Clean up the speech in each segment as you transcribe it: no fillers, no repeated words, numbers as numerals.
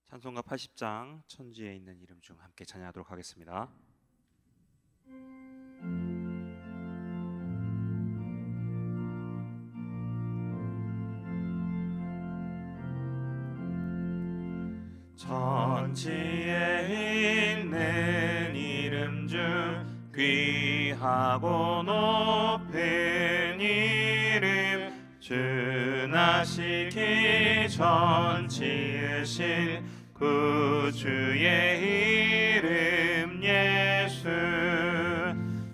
찬송가 80장 천지에 있는 이름 중 함께 찬양하도록 하겠습니다. 천지에 있는 이름 중 귀하고 높은 이름 주 나시기 전 지으신 구주의 이름 예수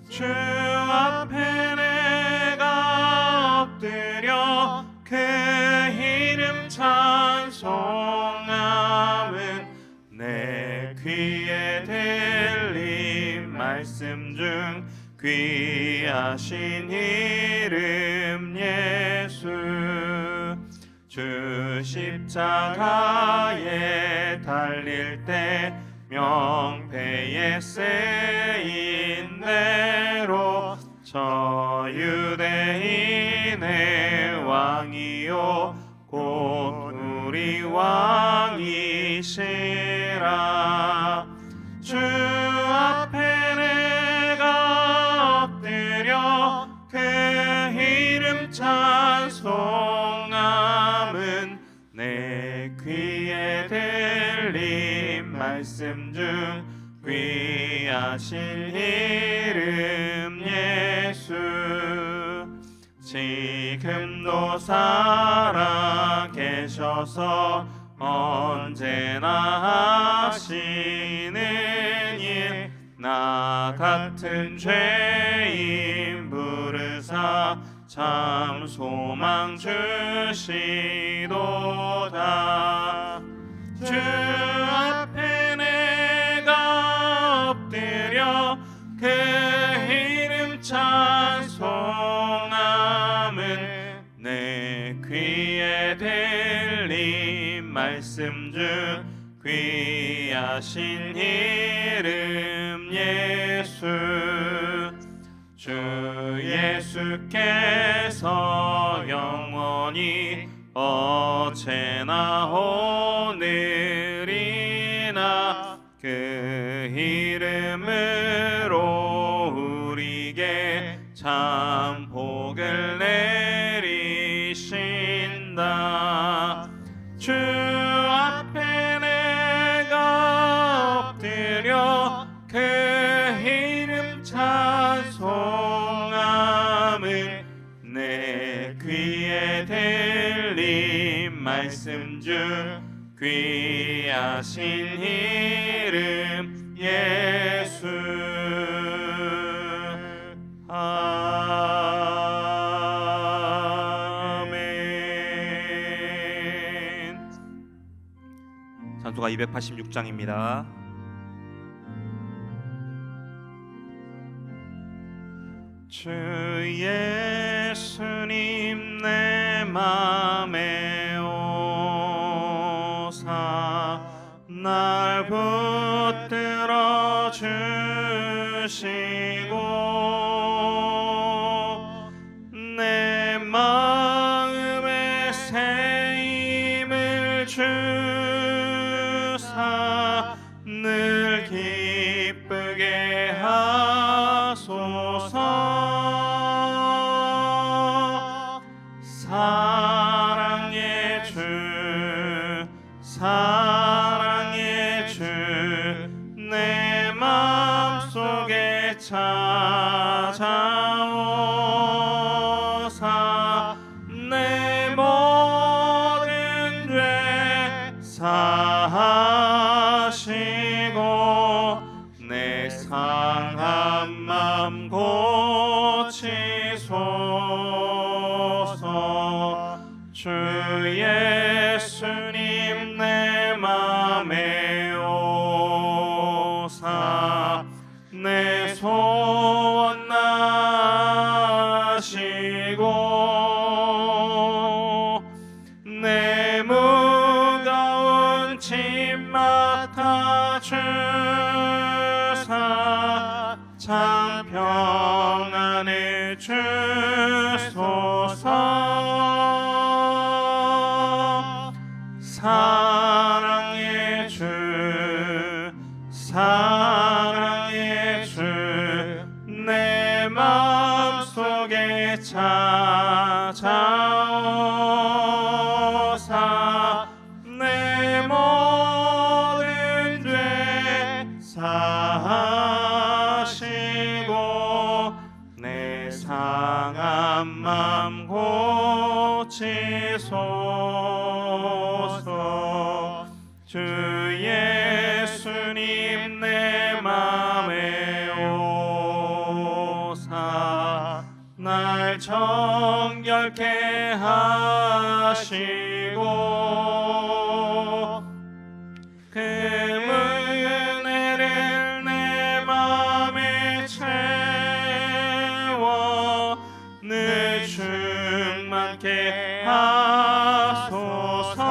주 앞에 내가 엎드려 그 이름 찬송함은 내 귀에 들린 말씀 중 귀하신 이름 예수 주 십자가에 달릴 때 명패에 쓰인 대로 저 유대인의 왕이요 곧 우리 왕이시라 주 앞에 내가 엎드려 그 이름 찬송함은 내 귀에 들린 말씀 중 귀하신 이름 예수 지금도 살아 계셔서 언제나 하시는 일 나 같은 죄인 부르사 참 소망 주시도다 주 앞에 내가 엎드려 그 이름 찬송함은 내 귀에 들린 말씀 중 귀하신 이름 예수 주 예수께서 영원히 어제나 오늘이나 그 이름으로 우리에게 참 복을 내리신다 주 앞에 내가 엎드려 그 이름 찬송함은 내 귀에 들린 말씀 중 귀하신 이름 예수 아멘. 찬송가 286장입니다. 주 예수님 내 맘에 오사 날 붙들어 주시고 내 마음에 새 힘을 주사 늘 기쁘게 하소서 사랑의 주 내 마음속에 찾아오사 내 모든 죄 사하시고 내 상한 맘 고치소서 주 예수님 내 맘에 오사 내 소원 나시고 내 무거운 짐 맡아 주사 참 평안을 주소서 사랑의 주 예수님 내 맘에 오사 날 정결케 하시고 그 은혜를 내 맘에 채워 늘 충만케 하소서.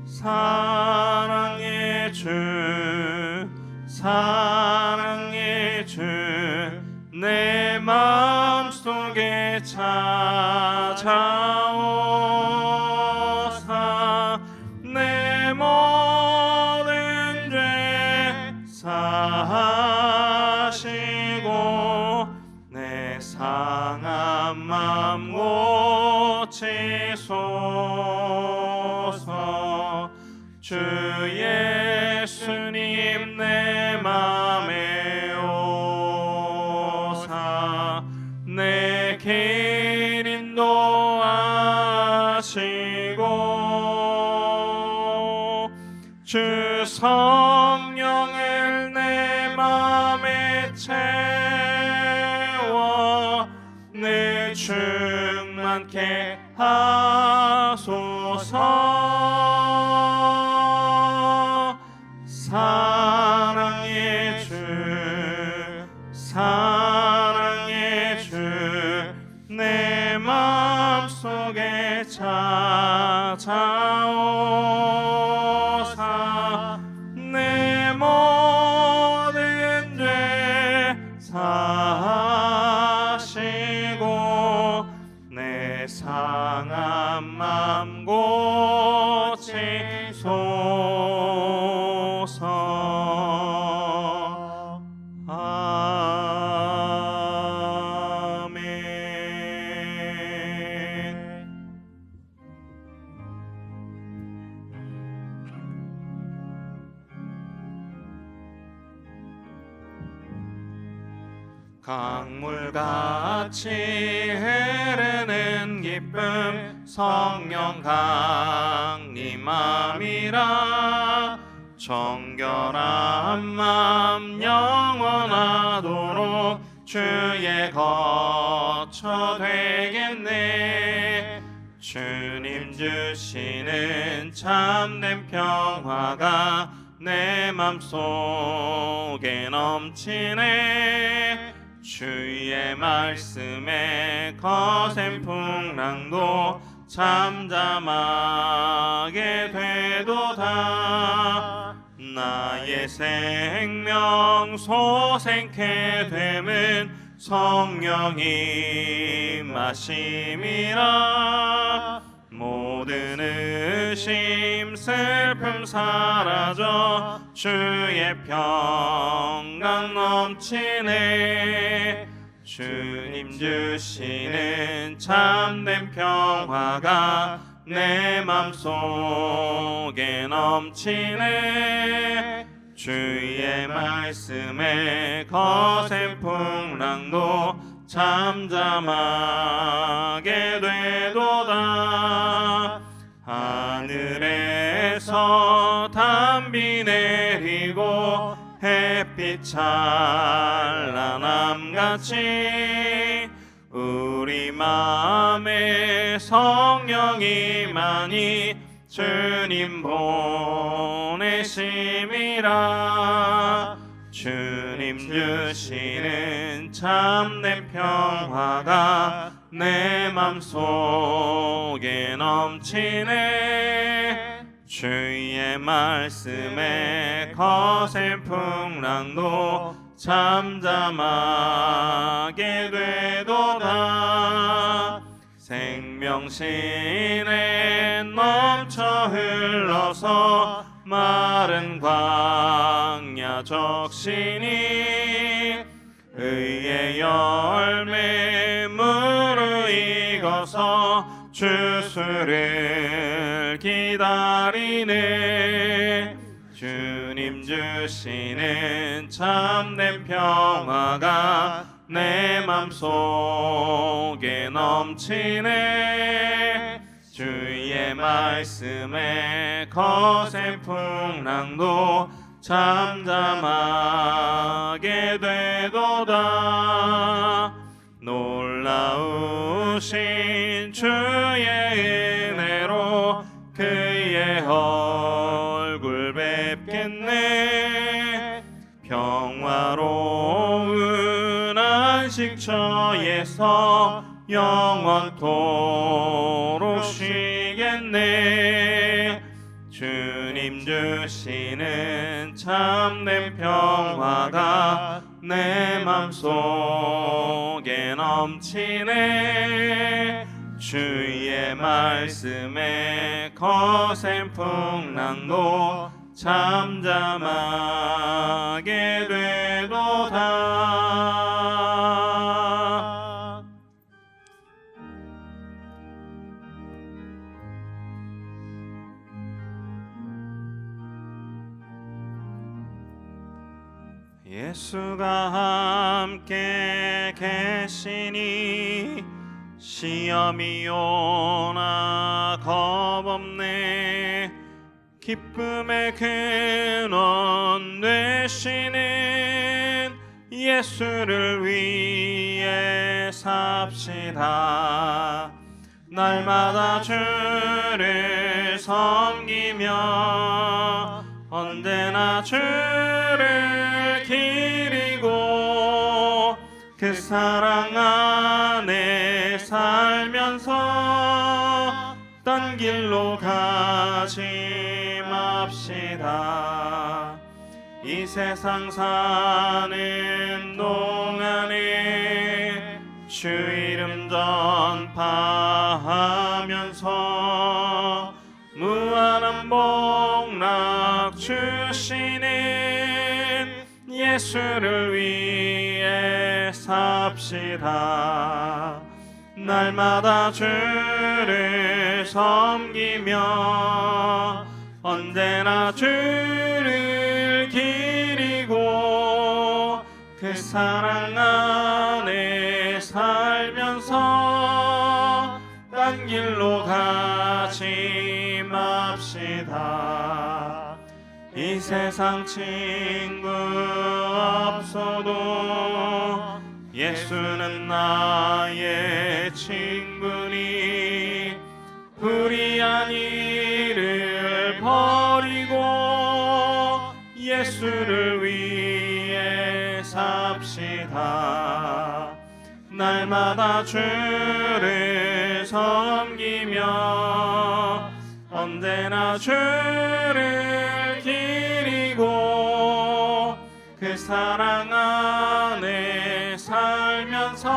사랑의 주 사랑의 주 내 마음속에 찾아오사 내 모든 죄 사하시고 내 상한 맘 고치소서. 주 예수님 내 맘에 오사 내 길 인도하시고 주 성령을 내 맘에 채워 늘 충만케 하소서. 사랑의 주 사랑의 주 내 마음속에 찾아오사 내 모든 죄 사하시고 내 상한 맘 고치소서. 아멘. 강물같이 흐르는 기쁨 성령 강림함이라. 정결한 맘 영원하도록 주의 거처 되겠네. 주님 주시는 참된 평화가 내 맘속에 넘치네. 주의 말씀에 거센 풍랑도 잠잠하게 되도다. 나의 생명 소생케 됨은 성령이 마심이라. 모든 의심 슬픔 사라져 주의 평강 넘치네. 주님 주시는 참된 평화가 내 맘속에 넘치네. 주의 말씀에 거센 풍랑도 잠잠하게 되도다. 하늘에서 단비 내리고 햇빛 찬란함같이 우리 마음에 성령이 많이 주님 보내심이라. 주님 주시는 참된 평화가 내 맘속에 넘치네. 주의 말씀에 거센 풍랑도 잠잠하게 되도다. 생명신에 넘쳐 흘러서 마른 광야 적시니 의의 열매 무르익어서 주수를 기다리네. 주님 주시는 참된 평화가 내 맘속에 넘치네. 주의 말씀에 거센 풍랑도 잠잠하게 되도다. 놀라우신 주의 은혜로 그의 얼굴 뵙겠네. 평화로운 안식처에서 영원토록 쉬겠네. 주님 주시는 참된 평화가 내 맘속에 넘치네. 주의 말씀에 거센 풍랑도 잠잠하게 되도다. 예수가 함께 계시니 시험이 오나 겁없네. 기쁨의 근원 되시는 예수를 위해 삽시다. 날마다 주를 섬기며 언제나 주를 기리고 그 사랑 안에 살면서 딴 길로 가지 맙시다. 이 세상 사는 동안에 주 이름 전파하면서 무한한 복락 주시는 예수를 위해 삽시다. 날마다 주를 섬기며 언제나 주를 기리고 그 사랑 안에 살면서 딴 길로 가지 맙시다. 이 세상 친구 없어도 예수는 나의 친구니 불의한 일을 버리고 예수를 위해 삽시다. 날마다 주를 섬기며 언제나 주를 기리고 그 사랑 안에 살면서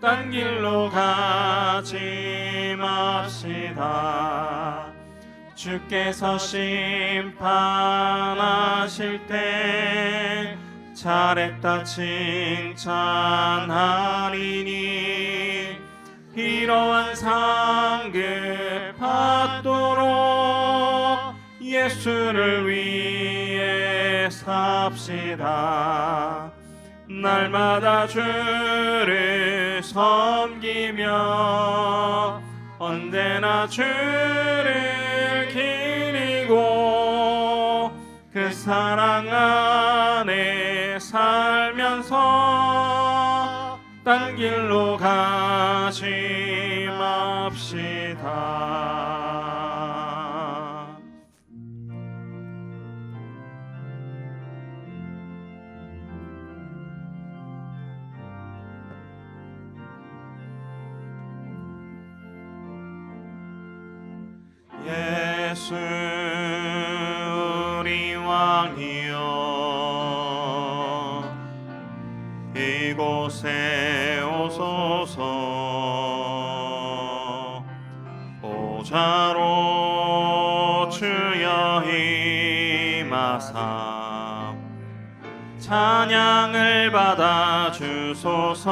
딴 길로 가지 맙시다. 주께서 심판하실 때 잘했다 칭찬하리니 이러한 상급 받도록 예수를 위해 삽시다. 날마다 주를 섬기며 언제나 주를 기리고 그 사랑 안에 살면서 딴 길로 가지 맙시다. 예수 우리 왕이여 이곳에 오소서. 보좌로 주여 임하사 찬양을 받아 주소서.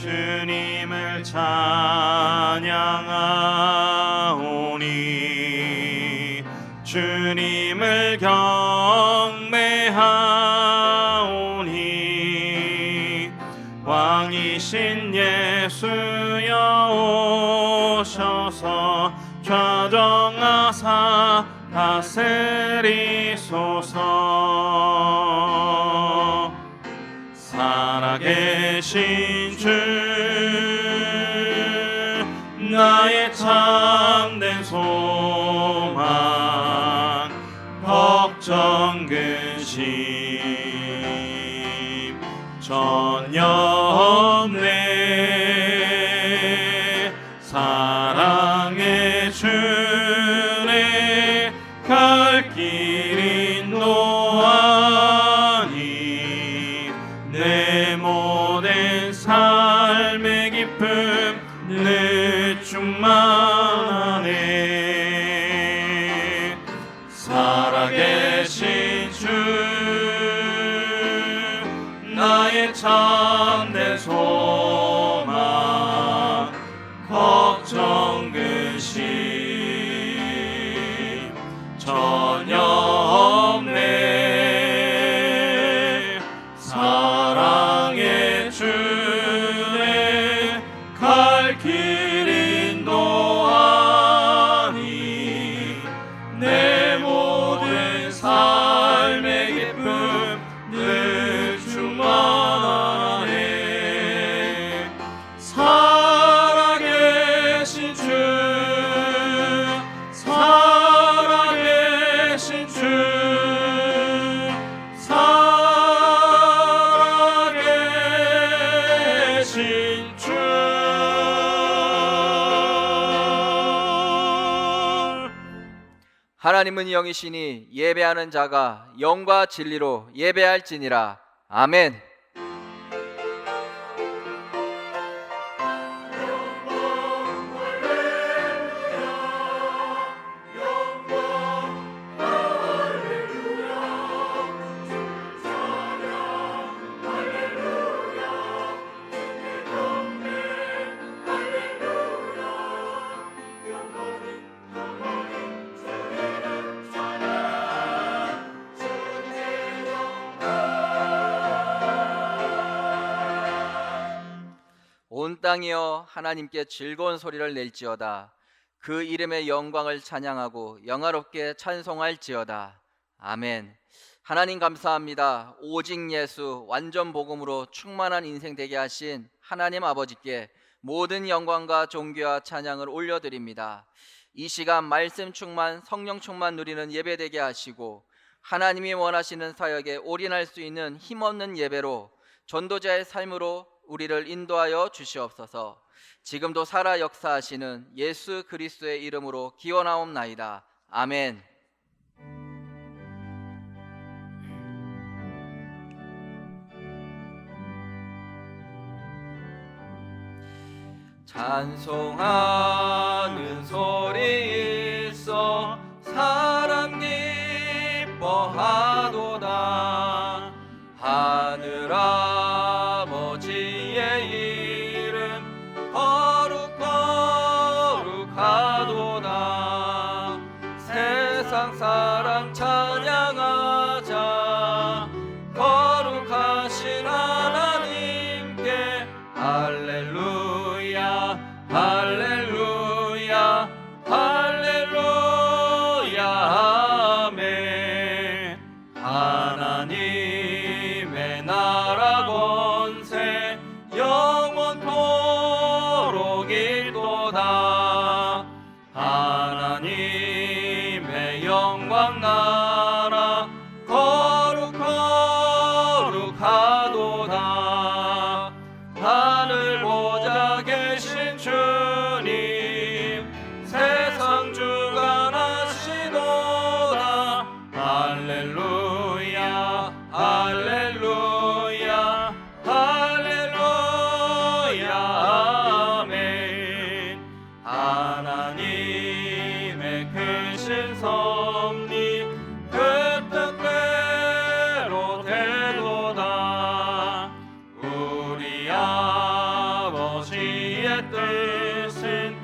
주님을 찬양하오니 주님을 경배하오니 왕이신 주여 오셔서 좌정하사 다스리소서. 살아계신 주 나의 참된 소망 걱정 근심 전혀 없네. 사랑의 주의 갈 길 인도하니 내 모든 삶의 기쁨 늘 충만하네. 살아계신 주 나의 참된 소망 걱정 근심 전혀 없네. 사랑의 주의 갈 길 인도하니 내 모든 삶의 기쁨 늘 충만하네. 살아계신 주 살아계신 주 살아계신 주. 하나님은 영이시니 예배하는 자가 영과 진리로 예배할지니라. 아멘. 온 땅이여 하나님께 즐거운 소리를 낼지어다. 그 이름의 영광을 찬양하고 영화롭게 찬송할지어다. 아멘. 하나님 감사합니다. 오직 예수 완전 복음으로 충만한 인생 되게 하신 하나님 아버지께 모든 영광과 존귀와 찬양을 올려드립니다. 이 시간 말씀 충만 성령 충만 누리는 예배 되게 하시고 하나님이 원하시는 사역에 올인할 수 있는 힘없는 예배로 전도자의 삶으로 우리를 인도하여 주시옵소서. 지금도 살아 역사하시는 예수 그리스도의 이름으로 기원하옵나이다. 아멘. 찬송하는 소리 있어 사람 기뻐하도다. 하늘 아버지의 이름 거룩하도다. 세상 사람 찬양하자. 거룩하신 하나님께 할렐루야 할렐루야 할렐루야 아멘. 하나님의 나라 권세 영원토록 일도다. 하나님의 영광 나라 거룩하도다. 하늘 보좌 계신 주님 세상 주관하시도다. 할렐루야 할렐루야 할렐루야 아멘. 하나님의 크신 섭리 그 뜻대로 되도다. 우리 아버지의 뜻은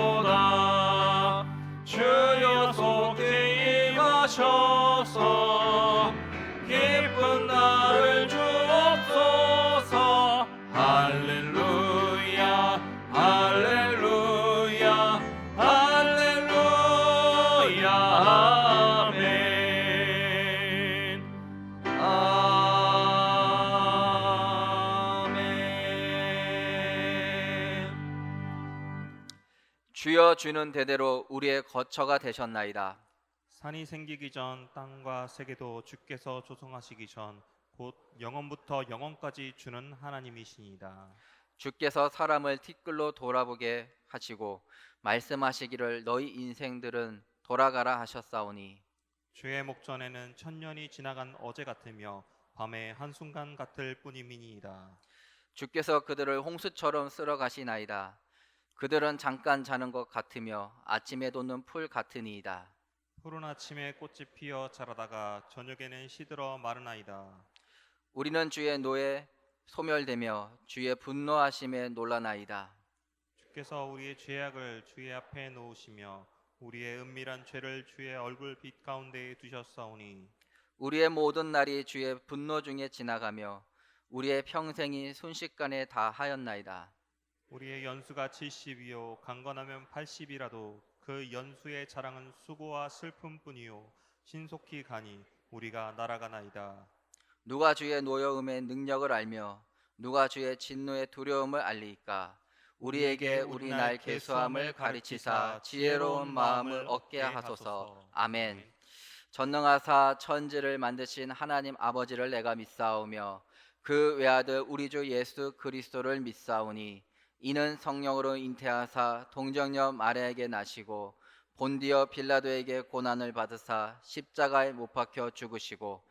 거룩하도다. 주여 속히 임하셔서 기쁜 날을 주옵소서. 주여 주는 대대로 우리의 거처가 되셨나이다. 산이 생기기 전 땅과 세계도 주께서 조성하시기 전 곧 영원부터 영원까지 주는 하나님이시니이다. 주께서 사람을 티끌로 돌아보게 하시고 말씀하시기를 너희 인생들은 돌아가라 하셨사오니 주의 목전에는 천년이 지나간 어제 같으며 밤의 한순간 같을 뿐이니이다. 주께서 그들을 홍수처럼 쓸어 가시나이다. 그들은 잠깐 자는 것 같으며 아침에 돋는 풀 같으니이다. 푸른 아침에 꽃이 피어 자라다가 저녁에는 시들어 마르나이다. 우리는 주의 노에 소멸되며 주의 분노하심에 놀라나이다. 주께서 우리의 죄악을 주의 앞에 놓으시며 우리의 은밀한 죄를 주의 얼굴 빛 가운데에 두셨사오니 우리의 모든 날이 주의 분노 중에 지나가며 우리의 평생이 순식간에 다 하였나이다. 우리의 연수가 70이요 강건하면 80이라도 그 연수의 자랑은 수고와 슬픔뿐이요 신속히 가니 우리가 날아가나이다. 누가 주의 노여움의 능력을 알며 누가 주의 진노의 두려움을 알리이까. 우리에게 우리 날 계수함을 가르치사 지혜로운 마음을 얻게 하소서. 아멘. 전능하사 천지를 만드신 하나님 아버지를 내가 믿사오며 그 외아들 우리 주 예수 그리스도를 믿사오니 이는 성령으로 잉태하사 동정녀 마리아에게 나시고 본디어 빌라도에게 고난을 받으사 십자가에 못 박혀 죽으시고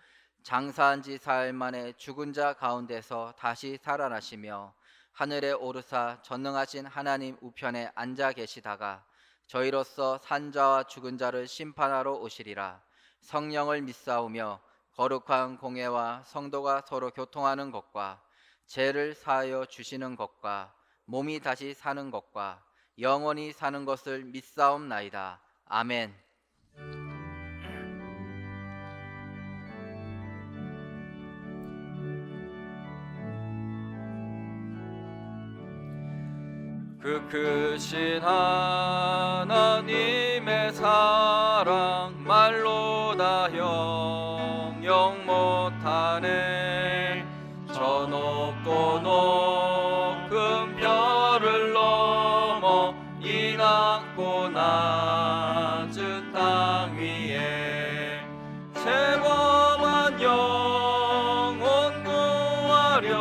장사한 지 사흘 만에 죽은 자 가운데서 다시 살아나시며 하늘에 오르사 전능하신 하나님 우편에 앉아 계시다가 저희로서 산 자와 죽은 자를 심판하러 오시리라. 성령을 믿사오며 거룩한 공회와 성도가 서로 교통하는 것과 죄를 사하여 주시는 것과 몸이 다시 사는 것과 영원히 사는 것을 믿사옵나이다. 아멘. 그 크신 하나님의 사랑 말로 다 형용 못하네. 저 높고 높은 별을 넘어 이 낮고 낮은 땅 위에 죄범한 영혼 구하려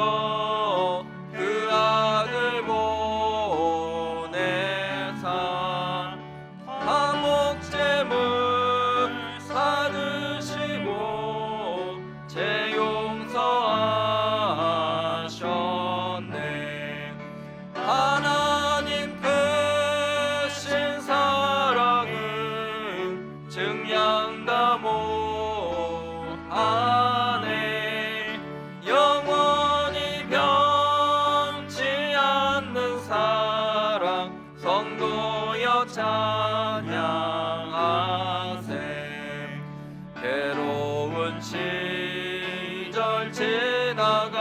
그 아들 보내사 화목제물 사드시고 죄 용서하셨네. 하나님 크신 사랑은 증량다 못하네. 영원히 변치 않는 사랑 성도여 찬양하세. 괴로운 시절 지나가고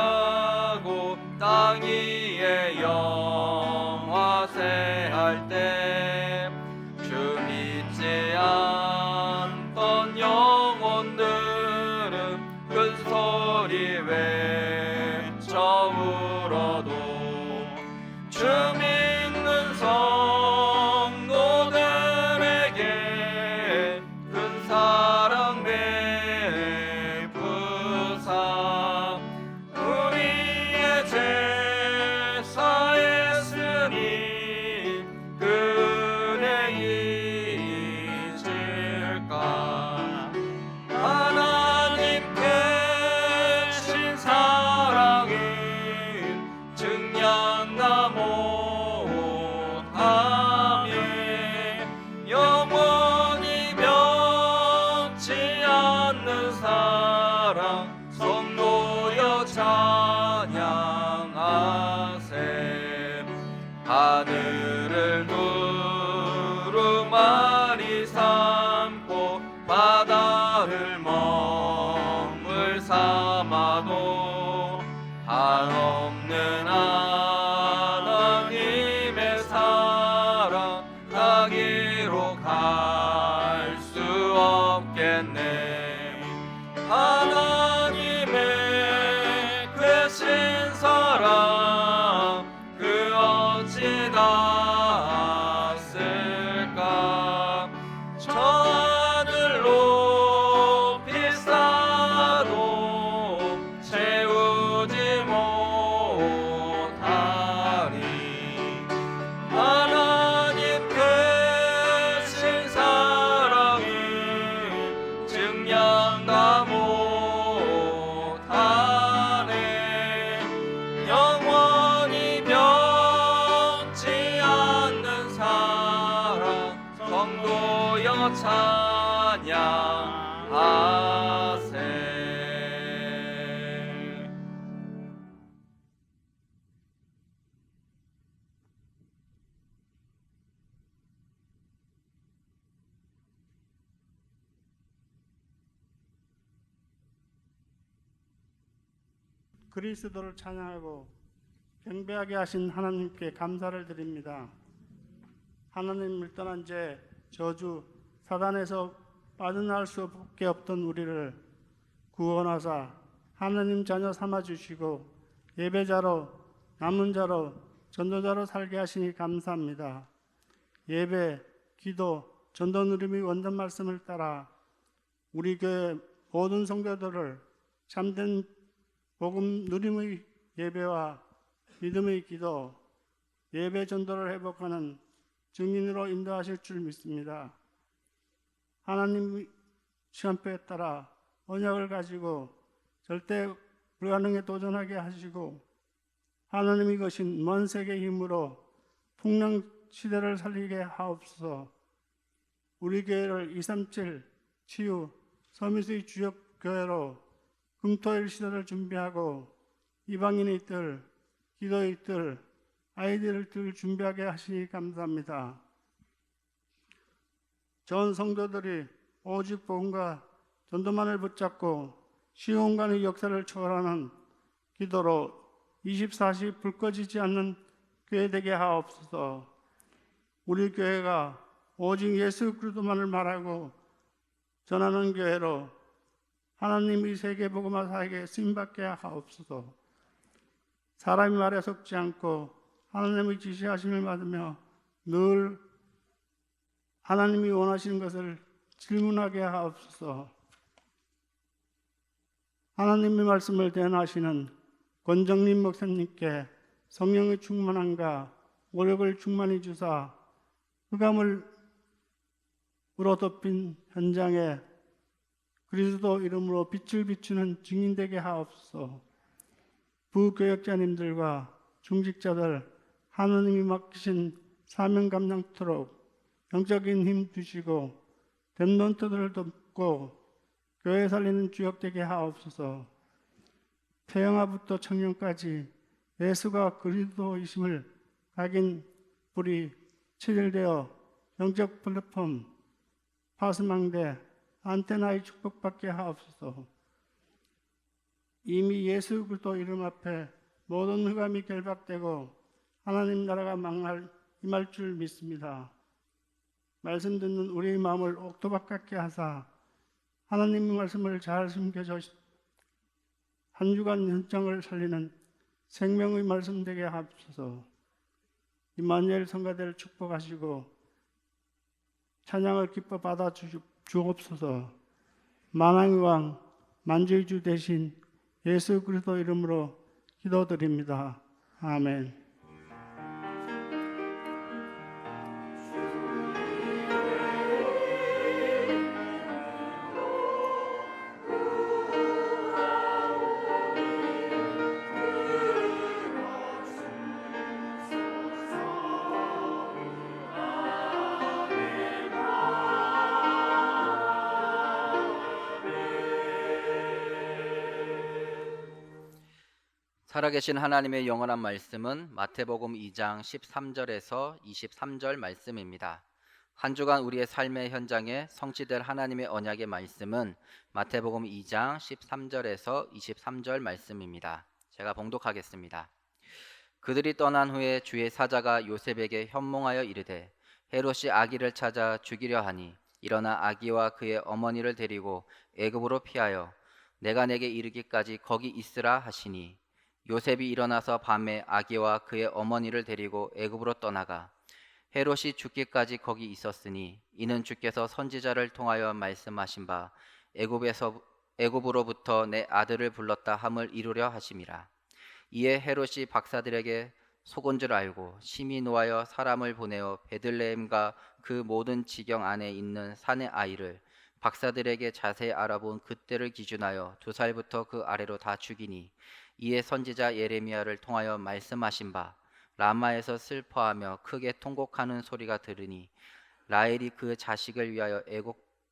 땅 위에 영화세 할 때 주 믿지 않던 영혼들은 큰 소리 외쳐 울어도 주 믿는 성도들에게 큰 사랑 베푸사 우리의 죄 사했으니 그 은혜 잊을까. 하나님 크신 사랑은 증량다 못 찬양하세. 그리스도를 찬양하고 경배하게 하신 하나님께 감사를 드립니다. 하나님을 떠난 죄, 저주, 사단에서 빠져나올 수밖에 없던 우리를 구원하사 하나님 자녀 삼아주시고 예배자로, 남은 자로, 전도자로 살게 하시니 감사합니다. 예배, 기도, 전도 누림의 원전 말씀을 따라 우리 교회 모든 성도들을 참된 복음 누림의 예배와 믿음의 기도, 예배 전도를 회복하는 증인으로 인도하실 줄 믿습니다. 하나님 시간표에 따라 언약을 가지고 절대 불가능에 도전하게 하시고 하나님이 거신 먼 세계의 힘으로 풍랑 시대를 살리게 하옵소서. 우리 교회를 237 치유 서밋의 주역 교회로 금토일 시대를 준비하고 이방인의 뜰, 기도의 뜰, 아이들의 뜰 준비하게 하시니 감사합니다. 전 성도들이 오직 복음과 전도만을 붙잡고 시공간의 역사를 초월하는 기도로 24시 불 꺼지지 않는 교회 되게 하옵소서. 우리 교회가 오직 예수 그리스도만을 말하고 전하는 교회로 하나님의 세계 복음화 사역에 쓰임받게 하옵소서. 사람의 말에 속지 않고 하나님의 지시하심을 받으며 늘 하나님이 원하시는 것을 질문하게 하옵소서. 하나님의 말씀을 대언하시는 권정림 목사님께 성령의 충만함과 오력을 충만히 주사 흑암을 덮인 현장에 그리스도 이름으로 빛을 비추는 증인되게 하옵소서. 부교역자님들과 중직자들 하나님이 맡기신 사명 감당토록 영적인 힘 주시고 덴론트들을 돕고 교회 살리는 주역 되게 하옵소서. 태영아부터 청년까지 예수가 그리스도이심을 각인 불이 체질되어 영적 플랫폼 파스망대 안테나의 축복받게 하옵소서. 이미 예수 그리스도 이름 앞에 모든 흑암이 결박되고 하나님 나라가 임할 줄 믿습니다. 말씀 듣는 우리의 마음을 옥토박 같게 하사 하나님의 말씀을 잘 숨겨줘 한 주간 현장을 살리는 생명의 말씀 되게 하옵소서. 임마누엘 성가대를 축복하시고 찬양을 기뻐 받아 주옵소서. 만왕의 왕 만주의 주 대신 예수 그리스도 이름으로 기도드립니다. 아멘. 살아계신 하나님의 영원한 말씀은 마태복음 2장 13절에서 23절 말씀입니다. 한 주간 우리의 삶의 현장에 성취될 하나님의 언약의 말씀은 마태복음 2장 13절에서 23절 말씀입니다. 제가 봉독하겠습니다. 그들이 떠난 후에 주의 사자가 요셉에게 현몽하여 이르되 헤롯이 아기를 찾아 죽이려 하니 일어나 아기와 그의 어머니를 데리고 애굽으로 피하여 내가 내게 이르기까지 거기 있으라 하시니 요셉이 일어나서 밤에 아기와 그의 어머니를 데리고 애굽으로 떠나가 헤롯이 죽기까지 거기 있었으니 이는 주께서 선지자를 통하여 말씀하신 바 애굽으로부터 내 아들을 불렀다 함을 이루려 하심이라. 이에 헤롯이 박사들에게 속은 줄 알고 심히 노하여 사람을 보내어 베들레헴과 그 모든 지경 안에 있는 산의 아이를 박사들에게 자세히 알아본 그때를 기준하여 2살부터 그 아래로 다 죽이니 이에 선지자 예레미야를 통하여 말씀하신 바 라마에서 슬퍼하며 크게 통곡하는 소리가 들으니 라헬이 그 자식을 위하여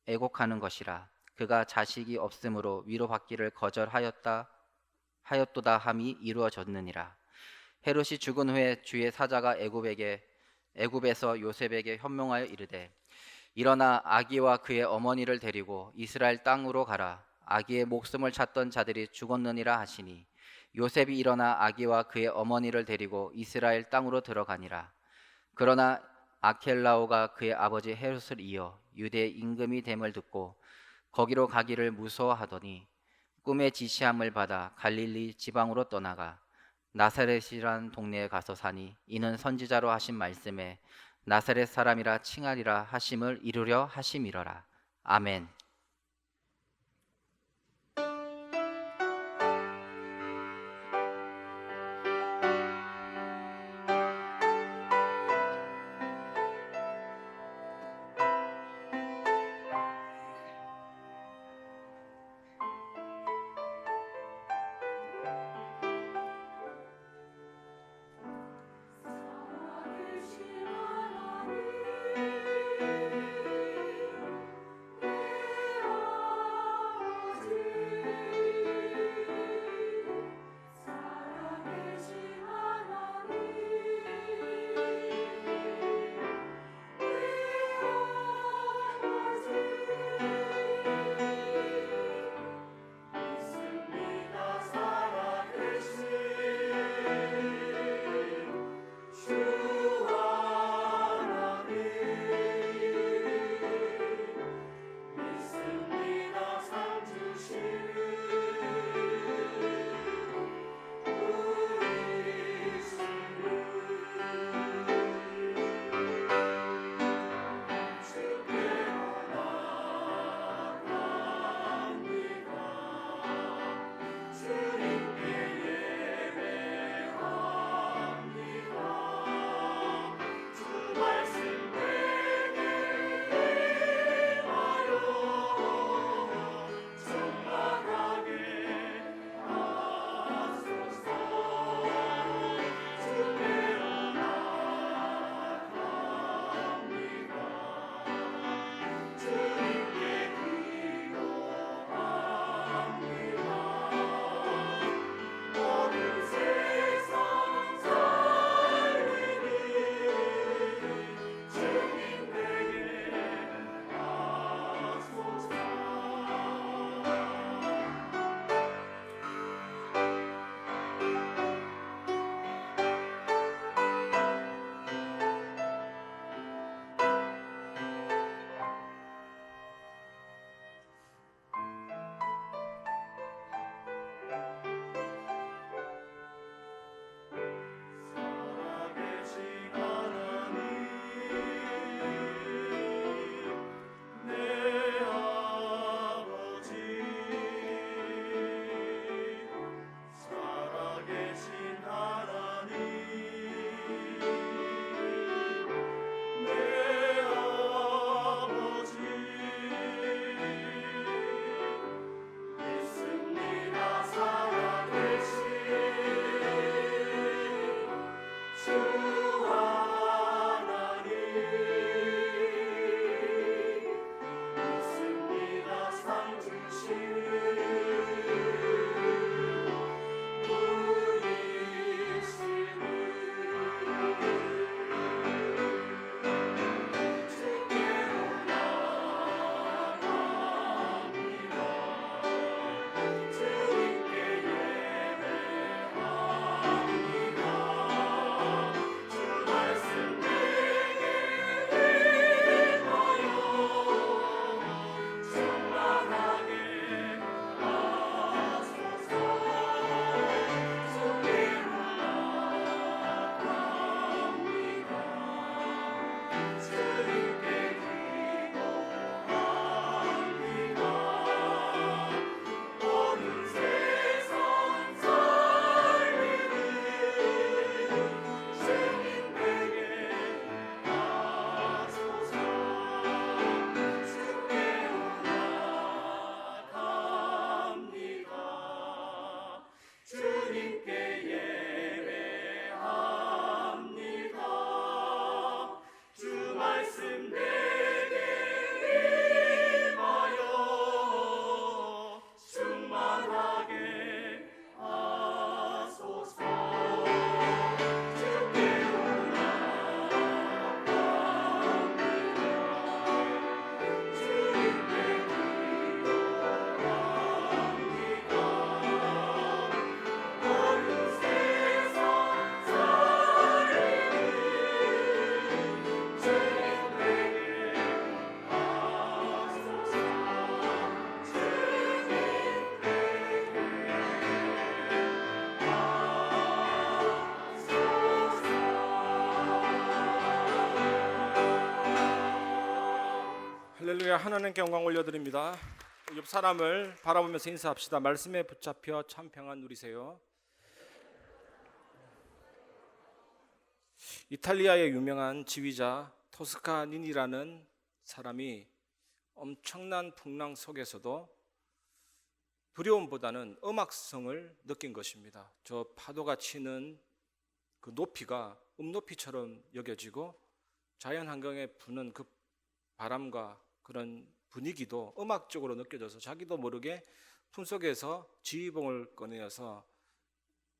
애곡하는 것이라. 그가 자식이 없으므로 위로받기를 거절하였도다 함이 이루어졌느니라. 헤롯이 죽은 후에 주의 사자가 애굽에서 요셉에게 현명하여 이르되 일어나 아기와 그의 어머니를 데리고 이스라엘 땅으로 가라. 아기의 목숨을 찾던 자들이 죽었느니라 하시니 요셉이 일어나 아기와 그의 어머니를 데리고 이스라엘 땅으로 들어가니라. 그러나 아켈라오가 그의 아버지 헤롯을 이어 유대 임금이 됨을 듣고 거기로 가기를 무서워하더니 꿈의 지시함을 받아 갈릴리 지방으로 떠나가 나사렛이란 동네에 가서 사니 이는 선지자로 하신 말씀에 나사렛 사람이라 칭하리라 하심을 이루려 하심이러라. 아멘. 할렐루야. 하나님께 영광 올려드립니다. 옆 사람을 바라보면서 인사합시다. 말씀에 붙잡혀 참 평안 누리세요. 이탈리아의 유명한 지휘자 토스카니니라는 사람이 엄청난 풍랑 속에서도 두려움보다는 음악성을 느낀 것입니다. 저 파도가 치는 그 높이가 음높이처럼 여겨지고 자연 환경에 부는 그 바람과 그런 분위기도 음악적으로 느껴져서 자기도 모르게 품속에서 지휘봉을 꺼내어서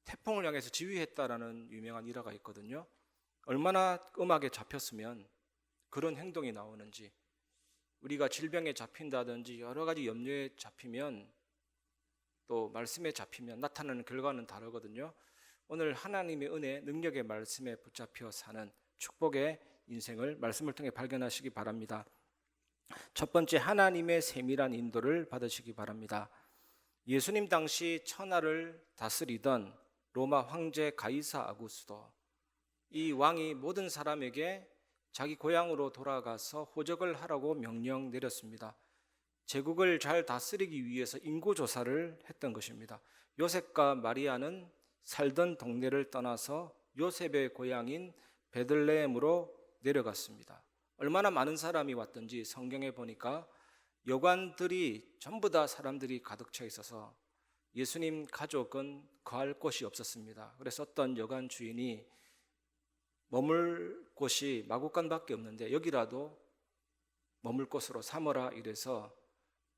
태풍을 향해서 지휘했다라는 유명한 일화가 있거든요. 얼마나 음악에 잡혔으면 그런 행동이 나오는지, 우리가 질병에 잡힌다든지 여러 가지 염려에 잡히면, 또 말씀에 잡히면 나타나는 결과는 다르거든요. 오늘 하나님의 은혜, 능력의 말씀에 붙잡혀 사는 축복의 인생을 말씀을 통해 발견하시기 바랍니다. 첫 번째, 하나님의 세밀한 인도를 받으시기 바랍니다. 예수님 당시 천하를 다스리던 로마 황제 가이사 아구스도, 이 왕이 모든 사람에게 자기 고향으로 돌아가서 호적을 하라고 명령 내렸습니다. 제국을 잘 다스리기 위해서 인구조사를 했던 것입니다. 요셉과 마리아는 살던 동네를 떠나서 요셉의 고향인 베들레헴으로 내려갔습니다. 얼마나 많은 사람이 왔던지 성경에 보니까 여관들이 전부 다 사람들이 가득 차 있어서 예수님 가족은 거할 곳이 없었습니다. 그래서 어떤 여관 주인이 머물 곳이 마구간밖에 없는데 여기라도 머물 곳으로 삼어라 이래서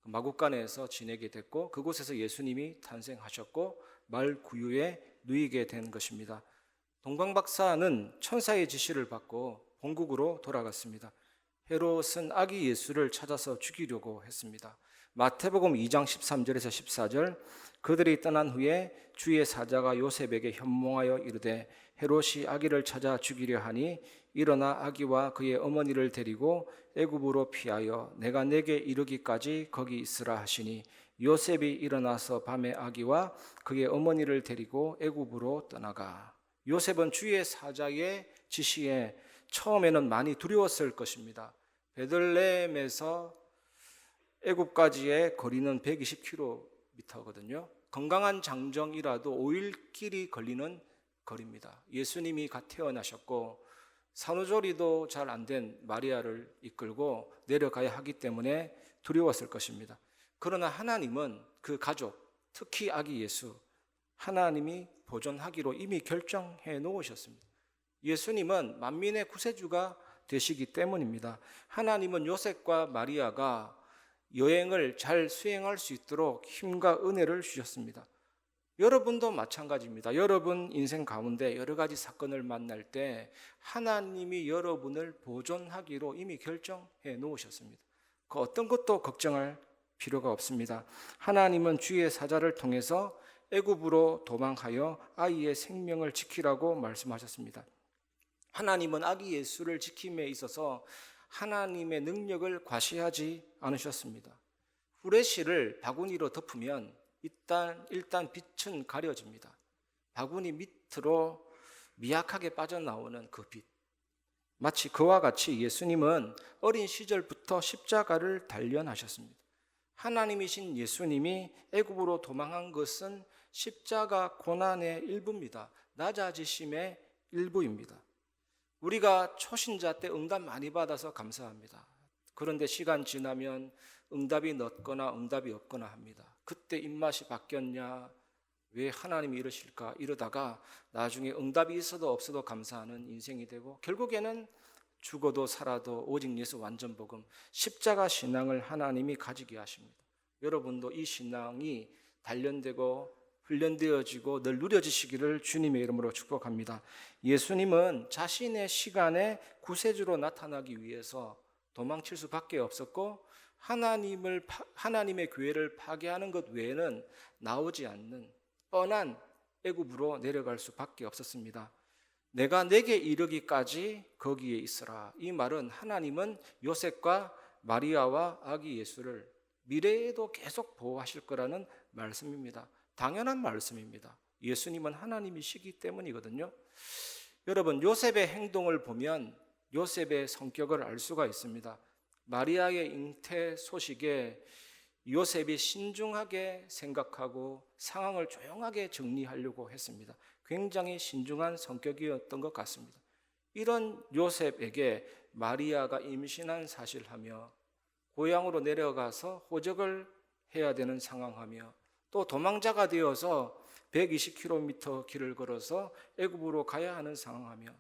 마구간에서 지내게 됐고, 그곳에서 예수님이 탄생하셨고 마을 구유에 누이게 된 것입니다. 동방박사는 천사의 지시를 받고 본국으로 돌아갔습니다. 헤롯은 아기 예수를 찾아서 죽이려고 했습니다. 마태복음 2장 13절에서 14절, 그들이 떠난 후에 주의 사자가 요셉에게 현몽하여 이르되 헤롯이 아기를 찾아 죽이려 하니 일어나 아기와 그의 어머니를 데리고 애굽으로 피하여 내가 내게 이르기까지 거기 있으라 하시니 요셉이 일어나서 밤에 아기와 그의 어머니를 데리고 애굽으로 떠나가. 요셉은 주의 사자의 지시에 처음에는 많이 두려웠을 것입니다. 베들레헴에서 애굽까지의 거리는 120km거든요. 건강한 장정이라도 5일길이 걸리는 거리입니다. 예수님이 갓 태어나셨고 산후조리도 잘 안 된 마리아를 이끌고 내려가야 하기 때문에 두려웠을 것입니다. 그러나 하나님은 그 가족, 특히 아기 예수, 하나님이 보존하기로 이미 결정해 놓으셨습니다. 예수님은 만민의 구세주가 되시기 때문입니다. 하나님은 요셉과 마리아가 여행을 잘 수행할 수 있도록 힘과 은혜를 주셨습니다. 여러분도 마찬가지입니다. 여러분 인생 가운데 여러 가지 사건을 만날 때 하나님이 여러분을 보존하기로 이미 결정해 놓으셨습니다. 그 어떤 것도 걱정할 필요가 없습니다. 하나님은 주의 사자를 통해서 애굽으로 도망하여 아이의 생명을 지키라고 말씀하셨습니다. 하나님은 아기 예수를 지킴에 있어서 하나님의 능력을 과시하지 않으셨습니다. 후레쉬를 바구니로 덮으면 일단 빛은 가려집니다. 바구니 밑으로 미약하게 빠져나오는 그 빛. 마치 그와 같이 예수님은 어린 시절부터 십자가를 단련하셨습니다. 하나님이신 예수님이 애굽으로 도망한 것은 십자가 고난의 일부입니다. 낮아지심의 일부입니다. 우리가 초신자 때 응답 많이 받아서 감사합니다. 그런데 시간 지나면 응답이 늦거나 응답이 없거나 합니다. 그때 입맛이 바뀌었냐? 왜 하나님이 이러실까? 이러다가 나중에 응답이 있어도 없어도 감사하는 인생이 되고, 결국에는 죽어도 살아도 오직 예수 완전 복음, 십자가 신앙을 하나님이 가지게 하십니다. 여러분도 이 신앙이 단련되고 훈련되어지고 늘 누려지시기를 주님의 이름으로 축복합니다. 예수님은 자신의 시간에 구세주로 나타나기 위해서 도망칠 수밖에 없었고, 하나님의 교회를 파괴하는 것 외에는 나오지 않는 뻔한 애굽으로 내려갈 수밖에 없었습니다. 내가 내게 이르기까지 거기에 있으라. 이 말은 하나님은 요셉과 마리아와 아기 예수를 미래에도 계속 보호하실 거라는 말씀입니다. 당연한 말씀입니다. 예수님은 하나님이시기 때문이거든요. 여러분, 요셉의 행동을 보면 요셉의 성격을 알 수가 있습니다. 마리아의 잉태 소식에 요셉이 신중하게 생각하고 상황을 조용하게 정리하려고 했습니다. 굉장히 신중한 성격이었던 것 같습니다. 이런 요셉에게 마리아가 임신한 사실하며 고향으로 내려가서 호적을 해야 되는 상황하며 또 도망자가 되어서 120km 길을 걸어서 애굽으로 가야 하는 상황하며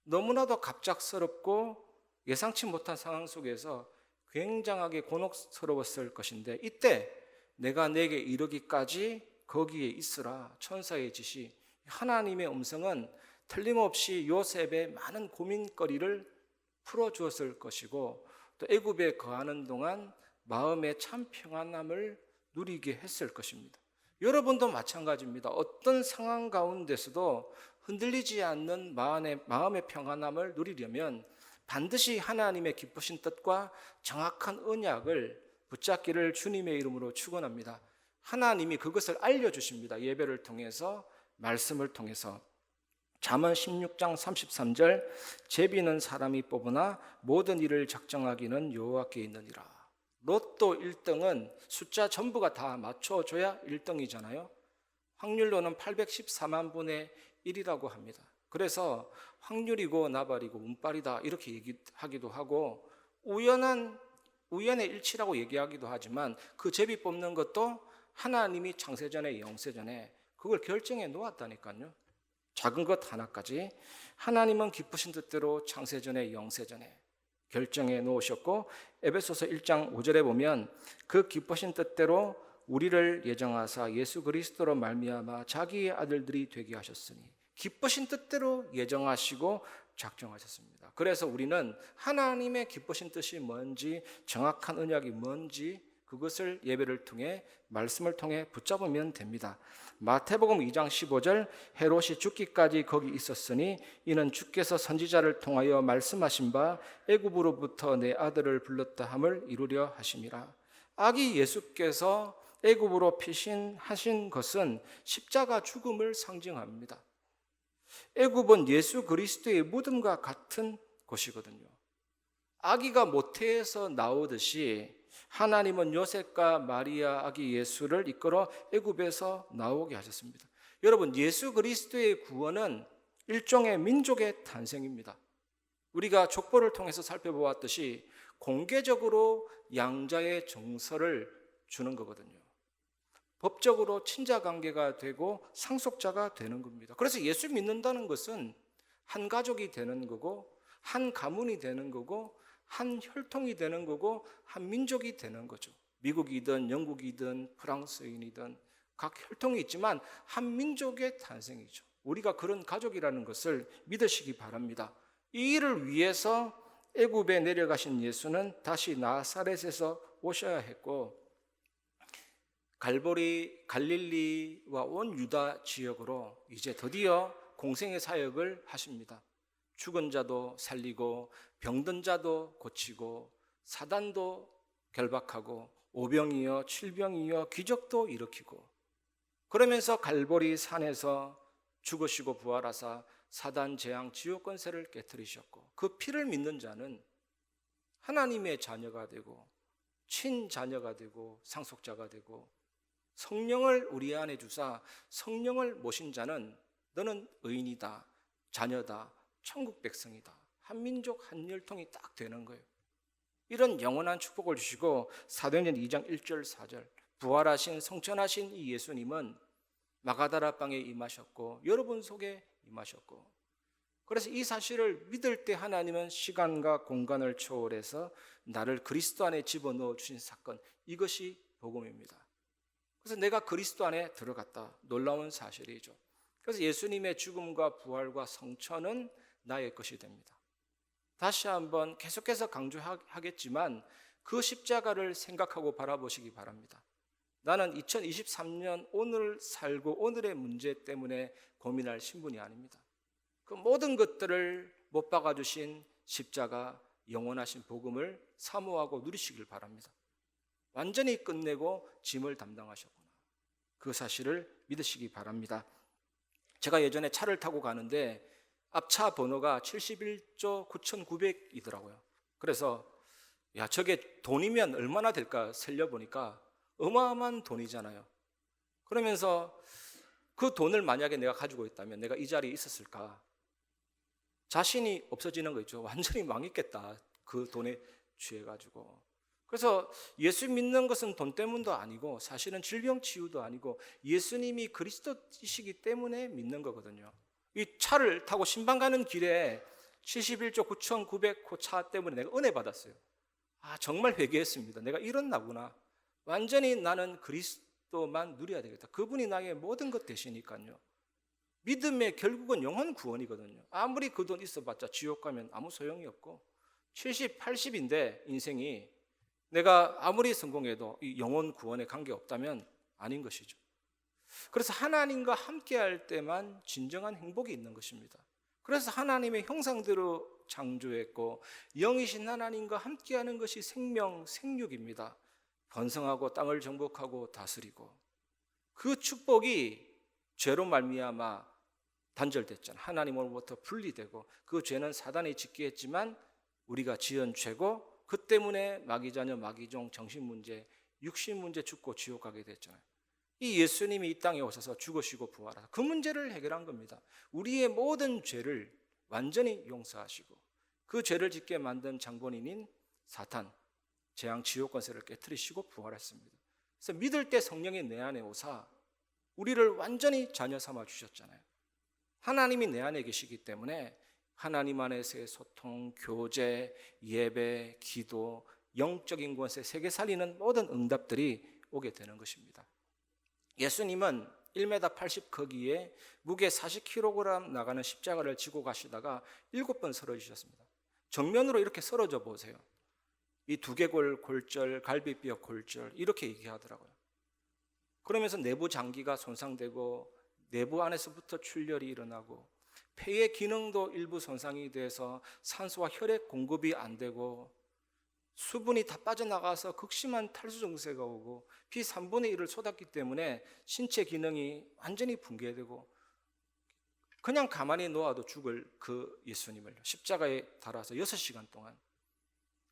너무나도 갑작스럽고 예상치 못한 상황 속에서 굉장하게 곤혹스러웠을 것인데, 이때 내가 내게 이르기까지 거기에 있으라 천사의 지시, 하나님의 음성은 틀림없이 요셉의 많은 고민거리를 풀어주었을 것이고 또 애굽에 거하는 동안 마음의 참 평안함을 누리게 했을 것입니다. 여러분도 마찬가지입니다. 어떤 상황 가운데서도 흔들리지 않는 마음의 평안함을 누리려면 반드시 하나님의 기쁘신 뜻과 정확한 언약을 붙잡기를 주님의 이름으로 축원합니다. 하나님이 그것을 알려주십니다. 예배를 통해서, 말씀을 통해서. 잠언 16장 33절, 제비는 사람이 뽑으나 모든 일을 작정하기는 여호와께 있느니라. 로또 1등은 숫자 전부가 다 맞춰줘야 1등이잖아요. 확률로는 814만 분의 1이라고 합니다. 그래서 확률이고 나발이고 운빨이다 이렇게 얘기하기도 하고, 우연의 일치라고 얘기하기도 하지만 그 제비 뽑는 것도 하나님이 창세전에 영세전에 그걸 결정해 놓았다니까요. 작은 것 하나까지 하나님은 기쁘신 뜻대로 창세전에 영세전에 결정해 놓으셨고, 에베소서 1장 5절에 보면 그 기쁘신 뜻대로 우리를 예정하사 예수 그리스도로 말미암아 자기의 아들들이 되게 하셨으니, 기쁘신 뜻대로 예정하시고 작정하셨습니다. 그래서 우리는 하나님의 기쁘신 뜻이 뭔지, 정확한 언약이 뭔지 그것을 예배를 통해, 말씀을 통해 붙잡으면 됩니다. 마태복음 2장 15절, 헤롯이 죽기까지 거기 있었으니 이는 주께서 선지자를 통하여 말씀하신 바 애굽으로부터 내 아들을 불렀다 함을 이루려 하심이라. 아기 예수께서 애굽으로 피신하신 것은 십자가 죽음을 상징합니다. 애굽은 예수 그리스도의 무덤과 같은 곳이거든요. 아기가 모태에서 나오듯이 하나님은 요셉과 마리아 아기 예수를 이끌어 애굽에서 나오게 하셨습니다. 여러분, 예수 그리스도의 구원은 일종의 민족의 탄생입니다. 우리가 족보를 통해서 살펴보았듯이 공개적으로 양자의 정서를 주는 거거든요. 법적으로 친자관계가 되고 상속자가 되는 겁니다. 그래서 예수 믿는다는 것은 한 가족이 되는 거고, 한 가문이 되는 거고, 한 혈통이 되는 거고, 한 민족이 되는 거죠. 미국이든 영국이든 프랑스인이든 각 혈통이 있지만 한 민족의 탄생이죠. 우리가 그런 가족이라는 것을 믿으시기 바랍니다. 이 일을 위해서 애굽에 내려가신 예수는 다시 나사렛에서 오셔야 했고, 갈릴리와 온 유다 지역으로 이제 드디어 공생의 사역을 하십니다. 죽은 자도 살리고 병든 자도 고치고 사단도 결박하고 오병이어 칠병이어 기적도 일으키고, 그러면서 갈보리 산에서 죽으시고 부활하사 사단 재앙 지옥 권세를 깨뜨리셨고, 그 피를 믿는 자는 하나님의 자녀가 되고 친자녀가 되고 상속자가 되고, 성령을 우리 안에 주사 성령을 모신 자는 너는 의인이다, 자녀다, 천국 백성이다, 한민족 한혈통이 딱 되는 거예요. 이런 영원한 축복을 주시고, 사도행전 2장 1절 4절, 부활하신 성천하신 이 예수님은 마가다라 방에 임하셨고 여러분 속에 임하셨고, 그래서 이 사실을 믿을 때 하나님은 시간과 공간을 초월해서 나를 그리스도 안에 집어넣어 주신 사건, 이것이 복음입니다. 그래서 내가 그리스도 안에 들어갔다, 놀라운 사실이죠. 그래서 예수님의 죽음과 부활과 성천은 나의 것이 됩니다. 다시 한번 계속해서 강조하겠지만 그 십자가를 생각하고 바라보시기 바랍니다. 나는 2023년 오늘 살고 오늘의 문제 때문에 고민할 신분이 아닙니다. 그 모든 것들을 못 박아주신 십자가, 영원하신 복음을 사모하고 누리시길 바랍니다. 완전히 끝내고 짐을 담당하셨구나, 그 사실을 믿으시기 바랍니다. 제가 예전에 차를 타고 가는데 앞차 번호가 71조 9900이더라고요. 그래서 야, 저게 돈이면 얼마나 될까 살려보니까 어마어마한 돈이잖아요. 그러면서 그 돈을 만약에 내가 가지고 있다면 내가 이 자리에 있었을까? 자신이 없어지는 거 있죠. 완전히 망했겠다. 그 돈에 취해가지고. 그래서 예수 믿는 것은 돈 때문도 아니고 사실은 질병 치유도 아니고 예수님이 그리스도이시기 때문에 믿는 거거든요. 이 차를 타고 신방 가는 길에 71조 9,900호 차 때문에 내가 은혜 받았어요. 아, 정말 회개했습니다. 내가 이랬나구나. 완전히 나는 그리스도만 누려야 되겠다. 그분이 나의 모든 것 되시니까요. 믿음의 결국은 영혼 구원이거든요. 아무리 그 돈 있어봤자 지옥 가면 아무 소용이 없고 70, 80인데 인생이 내가 아무리 성공해도 이 영혼 구원에 관계없다면 아닌 것이죠. 그래서 하나님과 함께할 때만 진정한 행복이 있는 것입니다. 그래서 하나님의 형상대로 창조했고 영이신 하나님과 함께하는 것이 생명, 생육입니다. 번성하고 땅을 정복하고 다스리고 그 축복이 죄로 말미암아 단절됐잖아요. 하나님으로부터 분리되고 그 죄는 사단이 짓게 했지만 우리가 지은 죄고 그 때문에 마귀자녀, 마귀종, 정신문제, 육신문제 죽고 지옥 가게 됐잖아요. 이 예수님이 이 땅에 오셔서 죽으시고 부활하사 그 문제를 해결한 겁니다. 우리의 모든 죄를 완전히 용서하시고 그 죄를 짓게 만든 장본인인 사탄, 재앙, 지옥 권세를 깨트리시고 부활했습니다. 그래서 믿을 때 성령이 내 안에 오사 우리를 완전히 자녀 삼아 주셨잖아요. 하나님이 내 안에 계시기 때문에 하나님 안에서의 소통, 교제, 예배, 기도, 영적인 것에 세계 살리는 모든 응답들이 오게 되는 것입니다. 예수님은 1m 80크기에 무게 40kg 나가는 십자가를 지고 가시다가 7번 쓰러지셨습니다. 정면으로 이렇게 쓰러져 보세요. 이 두개골 골절, 갈비뼈 골절 이렇게 얘기하더라고요. 그러면서 내부 장기가 손상되고 내부 안에서부터 출혈이 일어나고 폐의 기능도 일부 손상이 돼서 산소와 혈액 공급이 안 되고 수분이 다 빠져나가서 극심한 탈수 증세가 오고 피 3분의 1을 쏟았기 때문에 신체 기능이 완전히 붕괴되고 그냥 가만히 놓아도 죽을 그 예수님을 십자가에 달아서 6시간 동안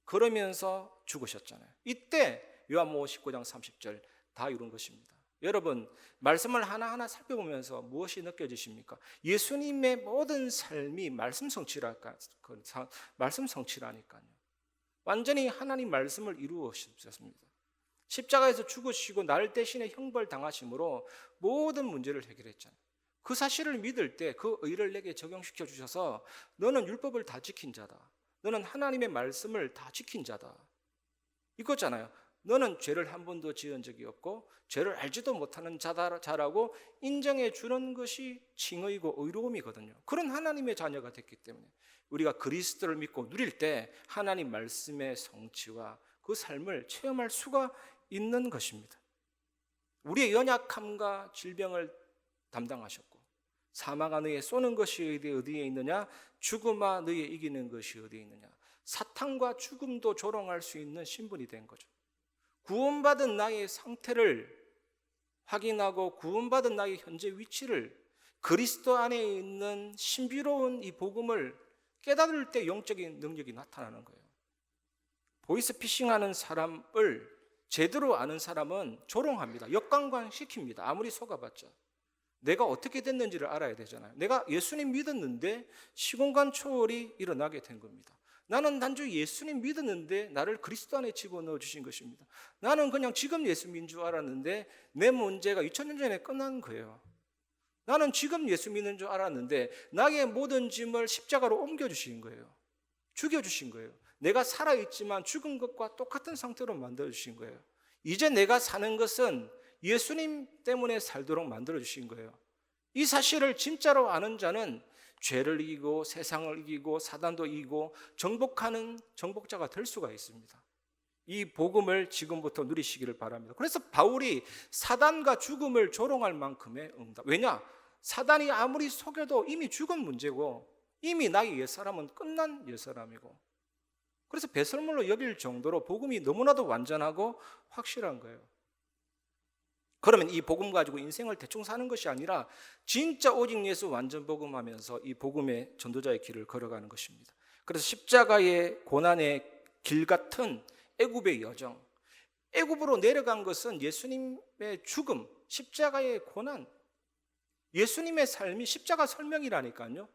그러면서 죽으셨잖아요. 이때 요한복음 19장 30절 다 이룬 것입니다. 여러분, 말씀을 하나하나 살펴보면서 무엇이 느껴지십니까? 예수님의 모든 삶이 말씀 성취라니까요. 완전히 하나님 말씀을 이루셨습니다. 십자가에서 죽으시고 나를 대신에 형벌 당하심으로 모든 문제를 해결했잖아요. 그 사실을 믿을 때 그 의를 내게 적용시켜 주셔서 너는 율법을 다 지킨 자다. 너는 하나님의 말씀을 다 지킨 자다. 이거잖아요. 너는 죄를 한 번도 지은 적이 없고 죄를 알지도 못하는 자라고 인정해 주는 것이 칭의고 의로움이거든요. 그런 하나님의 자녀가 됐기 때문에 우리가 그리스도를 믿고 누릴 때 하나님 말씀의 성취와 그 삶을 체험할 수가 있는 것입니다. 우리의 연약함과 질병을 담당하셨고 사망아 너희의 쏘는 것이 어디에 있느냐, 죽음아 너희의 이기는 것이 어디에 있느냐. 사탄과 죽음도 조롱할 수 있는 신분이 된 거죠. 구원받은 나의 상태를 확인하고 구원받은 나의 현재 위치를 그리스도 안에 있는 신비로운 이 복음을 깨달을 때 영적인 능력이 나타나는 거예요. 보이스피싱하는 사람을 제대로 아는 사람은 조롱합니다. 역관광시킵니다. 아무리 속아봤자. 내가 어떻게 됐는지를 알아야 되잖아요. 내가 예수님 믿었는데 시공간 초월이 일어나게 된 겁니다. 나는 단지 예수님 믿었는데 나를 그리스도 안에 집어넣어 주신 것입니다. 나는 그냥 지금 예수 믿는 줄 알았는데 내 문제가 2000년 전에 끝난 거예요. 나는 지금 예수 믿는 줄 알았는데 나의 모든 짐을 십자가로 옮겨주신 거예요. 죽여주신 거예요. 내가 살아있지만 죽은 것과 똑같은 상태로 만들어주신 거예요. 이제 내가 사는 것은 예수님 때문에 살도록 만들어주신 거예요. 이 사실을 진짜로 아는 자는 죄를 이기고 세상을 이기고 사단도 이기고 정복하는 정복자가 될 수가 있습니다. 이 복음을 지금부터 누리시기를 바랍니다. 그래서 바울이 사단과 죽음을 조롱할 만큼의 응답. 왜냐? 사단이 아무리 속여도 이미 죽은 문제고 이미 나의 옛사람은 끝난 옛사람이고 그래서 배설물로 여길 정도로 복음이 너무나도 완전하고 확실한 거예요. 그러면 이 복음 가지고 인생을 대충 사는 것이 아니라 진짜 오직 예수 완전 복음하면서 이 복음의 전도자의 길을 걸어가는 것입니다. 그래서 십자가의 고난의 길 같은 애굽의 여정. 애굽으로 내려간 것은 예수님의 죽음, 십자가의 고난, 예수님의 삶이 십자가 설명이라니까요.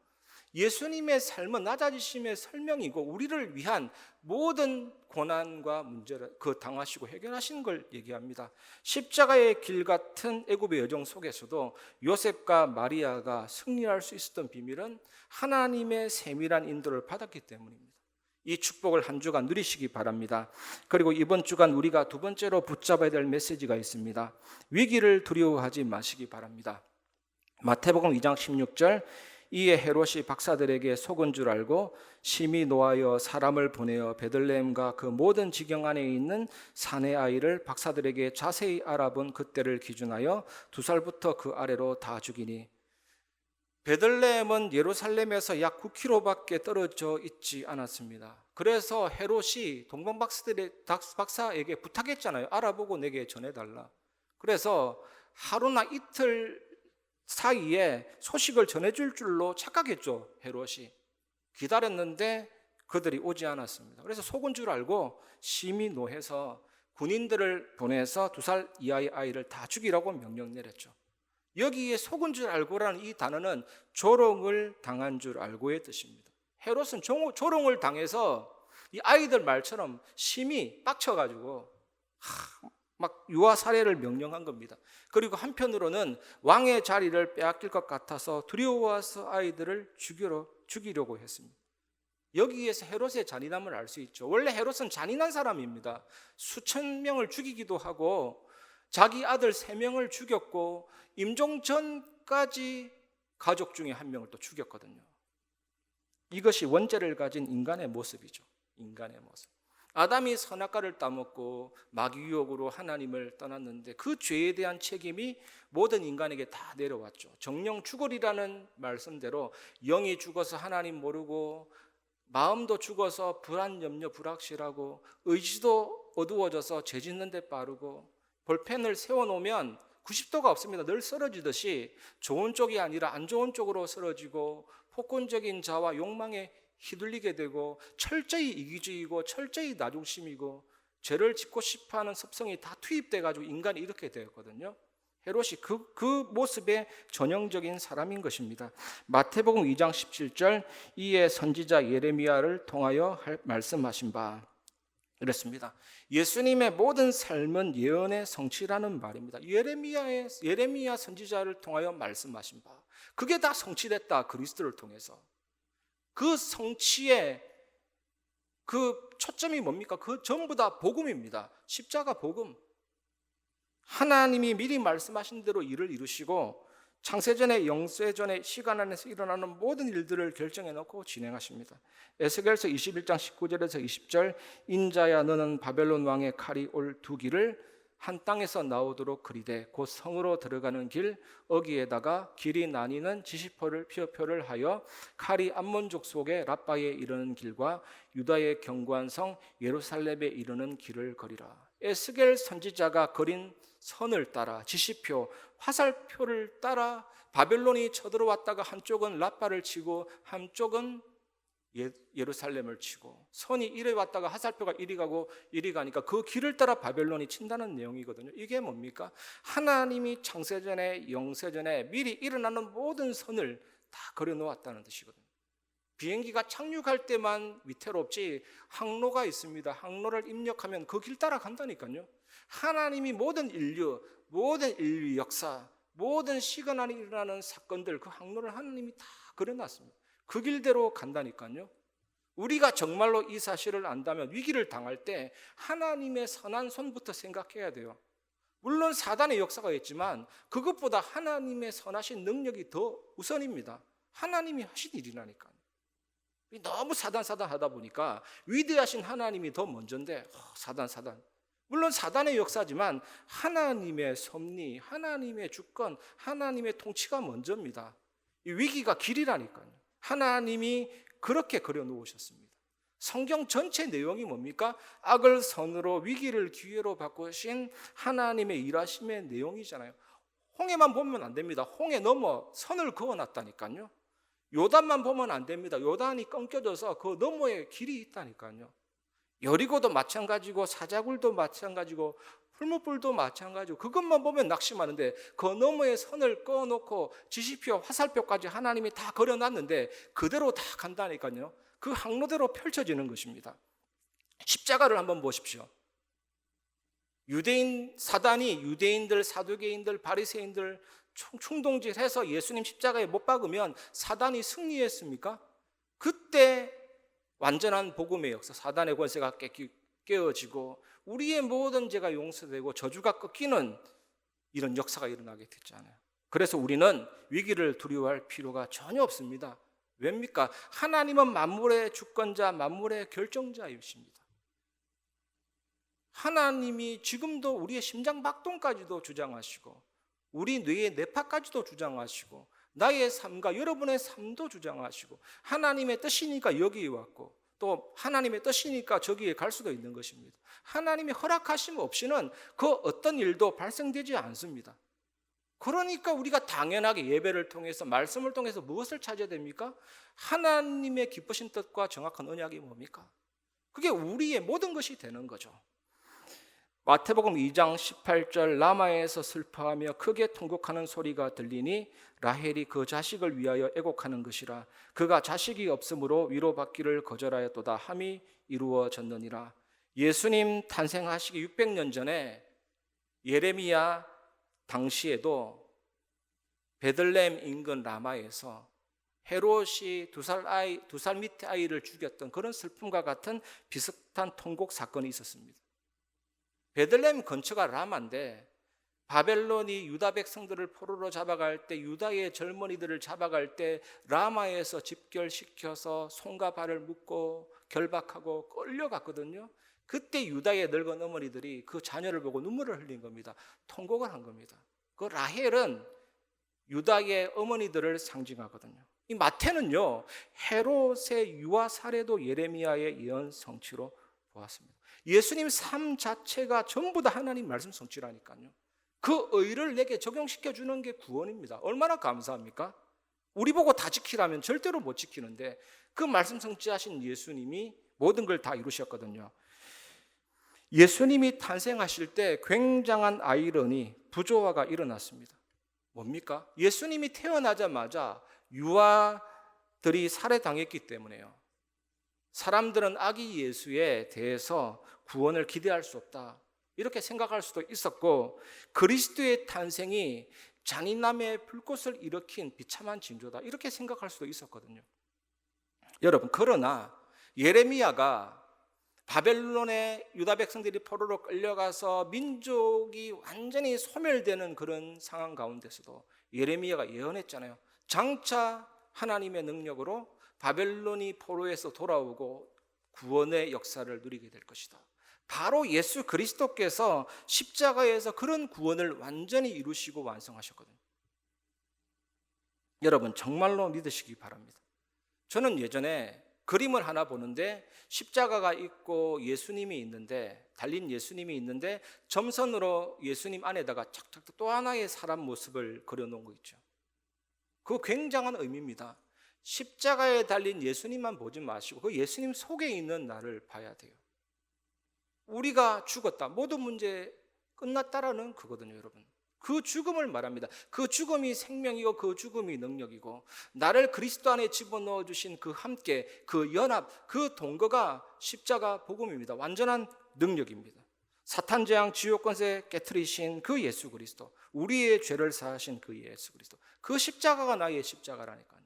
예수님의 삶은 낮아지심의 설명이고 우리를 위한 모든 고난과 문제를 그 당하시고 해결하신 걸 얘기합니다. 십자가의 길 같은 애굽의 여정 속에서도 요셉과 마리아가 승리할 수 있었던 비밀은 하나님의 세밀한 인도를 받았기 때문입니다. 이 축복을 한 주간 누리시기 바랍니다. 그리고 이번 주간 우리가 두 번째로 붙잡아야 될 메시지가 있습니다. 위기를 두려워하지 마시기 바랍니다. 마태복음 2장 16절, 이에 헤롯이 박사들에게 속은 줄 알고 심히 노하여 사람을 보내어 베들레헴과 그 모든 지경 안에 있는 사내 아이를 박사들에게 자세히 알아본 그때를 기준하여 2살부터 그 아래로 다 죽이니. 베들레헴은 예루살렘에서 약 9km밖에 떨어져 있지 않았습니다. 그래서 헤롯이 동방박사에게 부탁했잖아요. 알아보고 내게 전해달라. 그래서 하루나 이틀 사이에 소식을 전해줄 줄로 착각했죠. 헤롯이 기다렸는데 그들이 오지 않았습니다. 그래서 속은 줄 알고 심히 노해서 군인들을 보내서 2살 이하의 아이를 다 죽이라고 명령 내렸죠. 여기에 속은 줄 알고라는 이 단어는 조롱을 당한 줄 알고의 뜻입니다. 헤롯은 조롱을 당해서 이 아이들 말처럼 심히 빡쳐가지고 막 유아 살해를 명령한 겁니다. 그리고 한편으로는 왕의 자리를 빼앗길 것 같아서 두려워서 아이들을 죽이려고 했습니다. 여기에서 헤롯의 잔인함을 알 수 있죠. 원래 헤롯은 잔인한 사람입니다. 수천 명을 죽이기도 하고 자기 아들 3명을 죽였고 임종 전까지 가족 중에 1명을 또 죽였거든요. 이것이 원죄를 가진 인간의 모습이죠. 인간의 모습. 아담이 선악과를 따먹고 마귀 유혹으로 하나님을 떠났는데 그 죄에 대한 책임이 모든 인간에게 다 내려왔죠. 정령 죽으리라는 말씀대로 영이 죽어서 하나님 모르고 마음도 죽어서 불안, 염려, 불확실하고 의지도 어두워져서 죄 짓는 데 빠르고 볼펜을 세워놓으면 90도가 없습니다. 늘 쓰러지듯이 좋은 쪽이 아니라 안 좋은 쪽으로 쓰러지고 폭군적인 자와 욕망에 휘둘리게 되고 철저히 이기주의고 철저히 나중심이고 죄를 짓고 싶어하는 습성이 다 투입돼가지고 인간이 이렇게 되었거든요. 헤롯이 그 모습의 전형적인 사람인 것입니다. 마태복음 2장 17절, 이에 선지자 예레미야를 통하여 말씀하신 바 이렇습니다. 예수님의 모든 삶은 예언의 성취라는 말입니다. 예레미야 선지자를 통하여 말씀하신 바, 그게 다 성취됐다. 그리스도를 통해서. 그 성취의 그 초점이 뭡니까? 그 전부 다 복음입니다. 십자가 복음. 하나님이 미리 말씀하신 대로 일을 이루시고 창세전에 영세전에 시간 안에서 일어나는 모든 일들을 결정해 놓고 진행하십니다. 에스겔서 21장 19절에서 20절, 인자야 너는 바벨론 왕의 칼이 올 두 길을 한 땅에서 나오도록 그리되 곧 성으로 들어가는 길 어기에다가 길이 나뉘는 지시표를 피어표를 하여 칼이 암몬족 속에 라빠에 이르는 길과 유다의 견고한 성 예루살렘에 이르는 길을 거리라. 에스겔 선지자가 그린 선을 따라 지시표, 화살표를 따라 바벨론이 쳐들어왔다가 한쪽은 라빠를 치고 한쪽은 예루살렘을 치고 선이 이리 왔다가 화살표가 이리 가고 이리 가니까 그 길을 따라 바벨론이 친다는 내용이거든요. 이게 뭡니까? 하나님이 창세전에 영세전에 미리 일어나는 모든 선을 다 그려놓았다는 뜻이거든요. 비행기가 착륙할 때만 위태롭지 항로가 있습니다. 항로를 입력하면 그 길 따라 간다니까요. 하나님이 모든 인류 역사, 모든 시간 안에 일어나는 사건들 그 항로를 하나님이 다 그려놨습니다. 그 길대로 간다니까요. 우리가 정말로 이 사실을 안다면 위기를 당할 때 하나님의 선한 손부터 생각해야 돼요. 물론 사단의 역사가 있지만 그것보다 하나님의 선하신 능력이 더 우선입니다. 하나님이 하신 일이라니까요. 너무 사단 하다 보니까 위대하신 하나님이 더 먼저인데 사단 물론 사단의 역사지만 하나님의 섭리, 하나님의 주권, 하나님의 통치가 먼저입니다. 이 위기가 길이라니까요. 하나님이 그렇게 그려놓으셨습니다. 성경 전체 내용이 뭡니까? 악을 선으로 위기를 기회로 바꾸신 하나님의 일하심의 내용이잖아요. 홍해만 보면 안 됩니다. 홍해 넘어 선을 그어놨다니까요. 요단만 보면 안 됩니다. 요단이 끊겨져서 그 너머에 길이 있다니까요. 여리고도 마찬가지고 사자굴도 마찬가지고 풀무불도 마찬가지고 그것만 보면 낙심하는데 그 너머에 선을 꺼놓고 지시표, 화살표까지 하나님이 다 그려놨는데 그대로 다 간다니까요. 그 항로대로 펼쳐지는 것입니다. 십자가를 한번 보십시오. 사단이 유대인들, 사두개인들, 바리새인들 충동질해서 예수님 십자가에 못 박으면 사단이 승리했습니까? 그때 완전한 복음의 역사, 사단의 권세가 깨어지고 우리의 모든 죄가 용서되고 저주가 꺾이는 이런 역사가 일어나게 됐잖아요. 그래서 우리는 위기를 두려워할 필요가 전혀 없습니다. 왜입니까? 하나님은 만물의 주권자, 만물의 결정자이십니다. 하나님이 지금도 우리의 심장 박동까지도 주장하시고 우리 뇌의 뇌파까지도 주장하시고 나의 삶과 여러분의 삶도 주장하시고 하나님의 뜻이니까 여기에 왔고 또 하나님의 뜻이니까 저기에 갈 수도 있는 것입니다. 하나님의 허락하심 없이는 그 어떤 일도 발생되지 않습니다. 그러니까 우리가 당연하게 예배를 통해서 말씀을 통해서 무엇을 찾아야 됩니까? 하나님의 기쁘신 뜻과 정확한 언약이 뭡니까? 그게 우리의 모든 것이 되는 거죠. 마태복음 2장 18절 라마에서 슬퍼하며 크게 통곡하는 소리가 들리니 라헬이 그 자식을 위하여 애곡하는 것이라. 그가 자식이 없으므로 위로받기를 거절하였도다 함이 이루어졌느니라. 예수님 탄생하시기 600년 전에 예레미야 당시에도 베들레헴 인근 라마에서 헤롯이 두 살 밑에 아이를 죽였던 그런 슬픔과 같은 비슷한 통곡 사건이 있었습니다. 베들레헴 근처가 라마인데 바벨론이 유다 백성들을 포로로 잡아갈 때 유다의 젊은이들을 잡아갈 때 라마에서 집결시켜서 손과 발을 묶고 결박하고 끌려갔거든요. 그때 유다의 늙은 어머니들이 그 자녀를 보고 눈물을 흘린 겁니다. 통곡을 한 겁니다. 그 라헬은 유다의 어머니들을 상징하거든요. 이 마태는요 헤롯의 유아 사례도 예레미야의 예언 성취로 보았습니다. 예수님 삶 자체가 전부 다 하나님 말씀 성취라니까요. 그 의를 내게 적용시켜 주는 게 구원입니다. 얼마나 감사합니까? 우리 보고 다 지키라면 절대로 못 지키는데 그 말씀 성취하신 예수님이 모든 걸 다 이루셨거든요. 예수님이 탄생하실 때 굉장한 아이러니, 부조화가 일어났습니다. 뭡니까? 예수님이 태어나자마자 유아들이 살해당했기 때문에요. 사람들은 아기 예수에 대해서 구원을 기대할 수 없다 이렇게 생각할 수도 있었고 그리스도의 탄생이 잔인함의 불꽃을 일으킨 비참한 징조다 이렇게 생각할 수도 있었거든요. 여러분 그러나 예레미야가 바벨론의 유다 백성들이 포로로 끌려가서 민족이 완전히 소멸되는 그런 상황 가운데서도 예레미야가 예언했잖아요. 장차 하나님의 능력으로 바벨론이 포로에서 돌아오고 구원의 역사를 누리게 될 것이다. 바로 예수 그리스도께서 십자가에서 그런 구원을 완전히 이루시고 완성하셨거든요. 여러분 정말로 믿으시기 바랍니다. 저는 예전에 그림을 하나 보는데 십자가가 있고 예수님이 있는데 달린 예수님이 있는데 점선으로 예수님 안에다가 착착 또 하나의 사람 모습을 그려놓은 거 있죠. 그거 굉장한 의미입니다. 십자가에 달린 예수님만 보지 마시고 그 예수님 속에 있는 나를 봐야 돼요. 우리가 죽었다. 모든 문제 끝났다라는 그거거든요, 여러분. 그 죽음을 말합니다. 그 죽음이 생명이고 그 죽음이 능력이고 나를 그리스도 안에 집어넣어 주신 그 함께 그 연합 그 동거가 십자가 복음입니다. 완전한 능력입니다. 사탄 재앙 지옥 권세 깨트리신 그 예수 그리스도, 우리의 죄를 사하신 그 예수 그리스도, 그 십자가가 나의 십자가라니까요.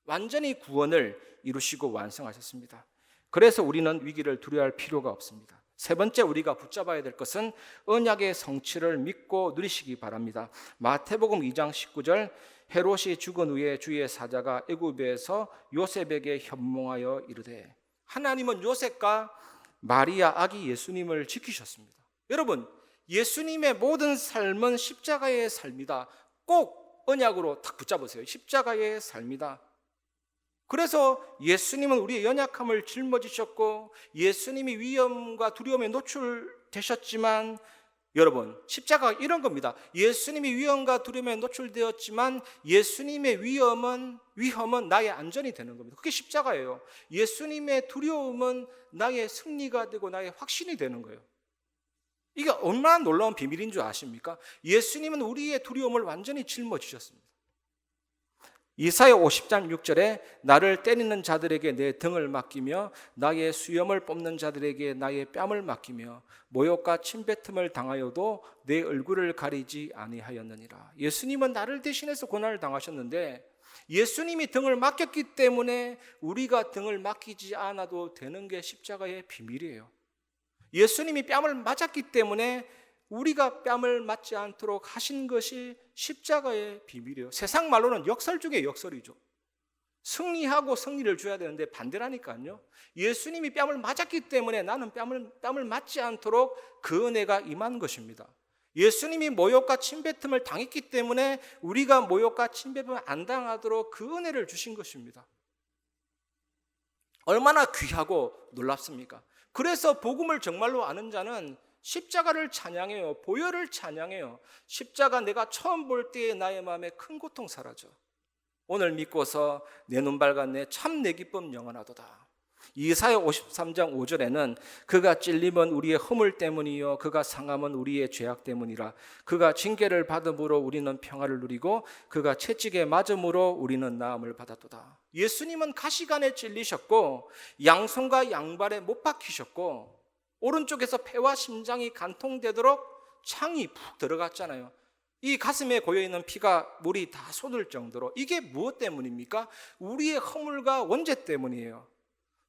완전히 구원을 이루시고 완성하셨습니다. 그래서 우리는 위기를 두려워할 필요가 없습니다. 세 번째 우리가 붙잡아야 될 것은 언약의 성취를 믿고 누리시기 바랍니다. 마태복음 2장 19절 헤롯이 죽은 후에 주의 사자가 애굽에서 요셉에게 현몽하여 이르되 하나님은 요셉과 마리아 아기 예수님을 지키셨습니다. 여러분 예수님의 모든 삶은 십자가의 삶이다. 꼭 언약으로 딱 붙잡으세요. 십자가의 삶이다. 그래서 예수님은 우리의 연약함을 짊어지셨고 예수님이 위험과 두려움에 노출되셨지만 여러분, 십자가가 이런 겁니다. 예수님이 위험과 두려움에 노출되었지만 예수님의 위험은 나의 안전이 되는 겁니다. 그게 십자가예요. 예수님의 두려움은 나의 승리가 되고 나의 확신이 되는 거예요. 이게 얼마나 놀라운 비밀인 줄 아십니까? 예수님은 우리의 두려움을 완전히 짊어지셨습니다. 이사야 50장 6절에 나를 때리는 자들에게 내 등을 맡기며 나의 수염을 뽑는 자들에게 나의 뺨을 맡기며 모욕과 침뱉음을 당하여도 내 얼굴을 가리지 아니하였느니라. 예수님은 나를 대신해서 고난을 당하셨는데 예수님이 등을 맡겼기 때문에 우리가 등을 맡기지 않아도 되는 게 십자가의 비밀이에요. 예수님이 뺨을 맞았기 때문에 우리가 뺨을 맞지 않도록 하신 것이 십자가의 비밀이에요. 세상 말로는 역설 중에 역설이죠. 승리하고 승리를 줘야 되는데 반대라니까요. 예수님이 뺨을 맞았기 때문에 나는 뺨을 맞지 않도록 그 은혜가 임한 것입니다. 예수님이 모욕과 침뱉음을 당했기 때문에 우리가 모욕과 침뱉음을 안 당하도록 그 은혜를 주신 것입니다. 얼마나 귀하고 놀랍습니까? 그래서 복음을 정말로 아는 자는 십자가를 찬양해요. 보혈을 찬양해요. 십자가 내가 처음 볼 때의 나의 마음에 큰 고통 사라져. 오늘 믿고서 내 눈 밝았네. 참 내 기쁨 영원하도다. 이사야 53장 5절에는 그가 찔림은 우리의 허물 때문이요 그가 상함은 우리의 죄악 때문이라. 그가 징계를 받음으로 우리는 평화를 누리고 그가 채찍에 맞음으로 우리는 나음을 받았도다. 예수님은 가시관에 찔리셨고 양손과 양발에 못 박히셨고 오른쪽에서 폐와 심장이 간통되도록 창이 푹 들어갔잖아요. 이 가슴에 고여있는 피가 물이 다 쏟을 정도로. 이게 무엇 때문입니까? 우리의 허물과 원죄 때문이에요.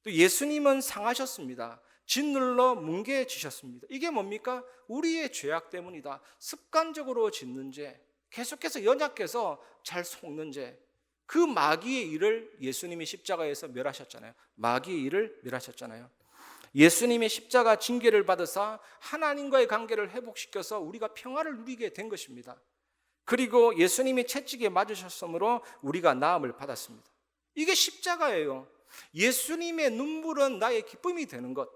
또 예수님은 상하셨습니다. 짓눌러 뭉개지셨습니다. 이게 뭡니까? 우리의 죄악 때문이다. 습관적으로 짓는 죄, 계속해서 연약해서 잘 속는 죄, 그 마귀의 일을 예수님이 십자가에서 멸하셨잖아요. 마귀의 일을 멸하셨잖아요. 예수님의 십자가 징계를 받으사 하나님과의 관계를 회복시켜서 우리가 평화를 누리게 된 것입니다. 그리고 예수님이 채찍에 맞으셨으므로 우리가 나음을 받았습니다. 이게 십자가예요. 예수님의 눈물은 나의 기쁨이 되는 것,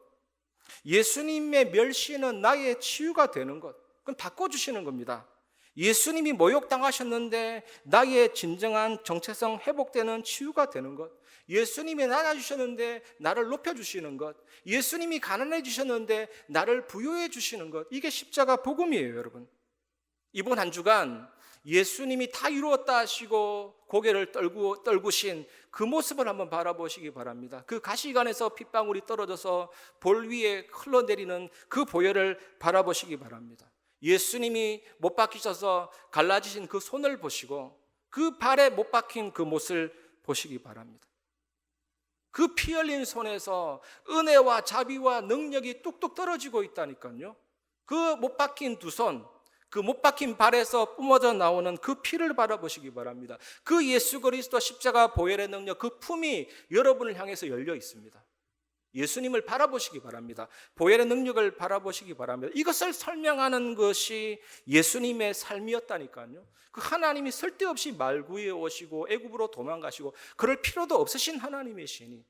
예수님의 멸시는 나의 치유가 되는 것, 그건 바꿔주시는 겁니다. 예수님이 모욕당하셨는데 나의 진정한 정체성 회복되는 치유가 되는 것, 예수님이 낮아주셨는데 나를 높여주시는 것, 예수님이 가난해지셨는데 나를 부유해 주시는 것, 이게 십자가 복음이에요. 여러분, 이번 한 주간 예수님이 다 이루었다 하시고 고개를 떨구신 그 모습을 한번 바라보시기 바랍니다. 그 가시관에서 핏방울이 떨어져서 볼 위에 흘러내리는 그 보혈을 바라보시기 바랍니다. 예수님이 못 박히셔서 갈라지신 그 손을 보시고 그 발에 못 박힌 그 못을 보시기 바랍니다. 그 피 흘린 손에서 은혜와 자비와 능력이 뚝뚝 떨어지고 있다니까요. 그 못 박힌 두 손, 그 못 박힌 발에서 뿜어져 나오는 그 피를 바라보시기 바랍니다. 그 예수 그리스도 십자가 보혈의 능력, 그 품이 여러분을 향해서 열려 있습니다. 예수님을 바라보시기 바랍니다. 보혈의 능력을 바라보시기 바랍니다. 이것을 설명하는 것이 예수님의 삶이었다니까요. 그 하나님이 쓸데없이 말구에 오시고 애굽으로 도망가시고 그럴 필요도 없으신 하나님이시니.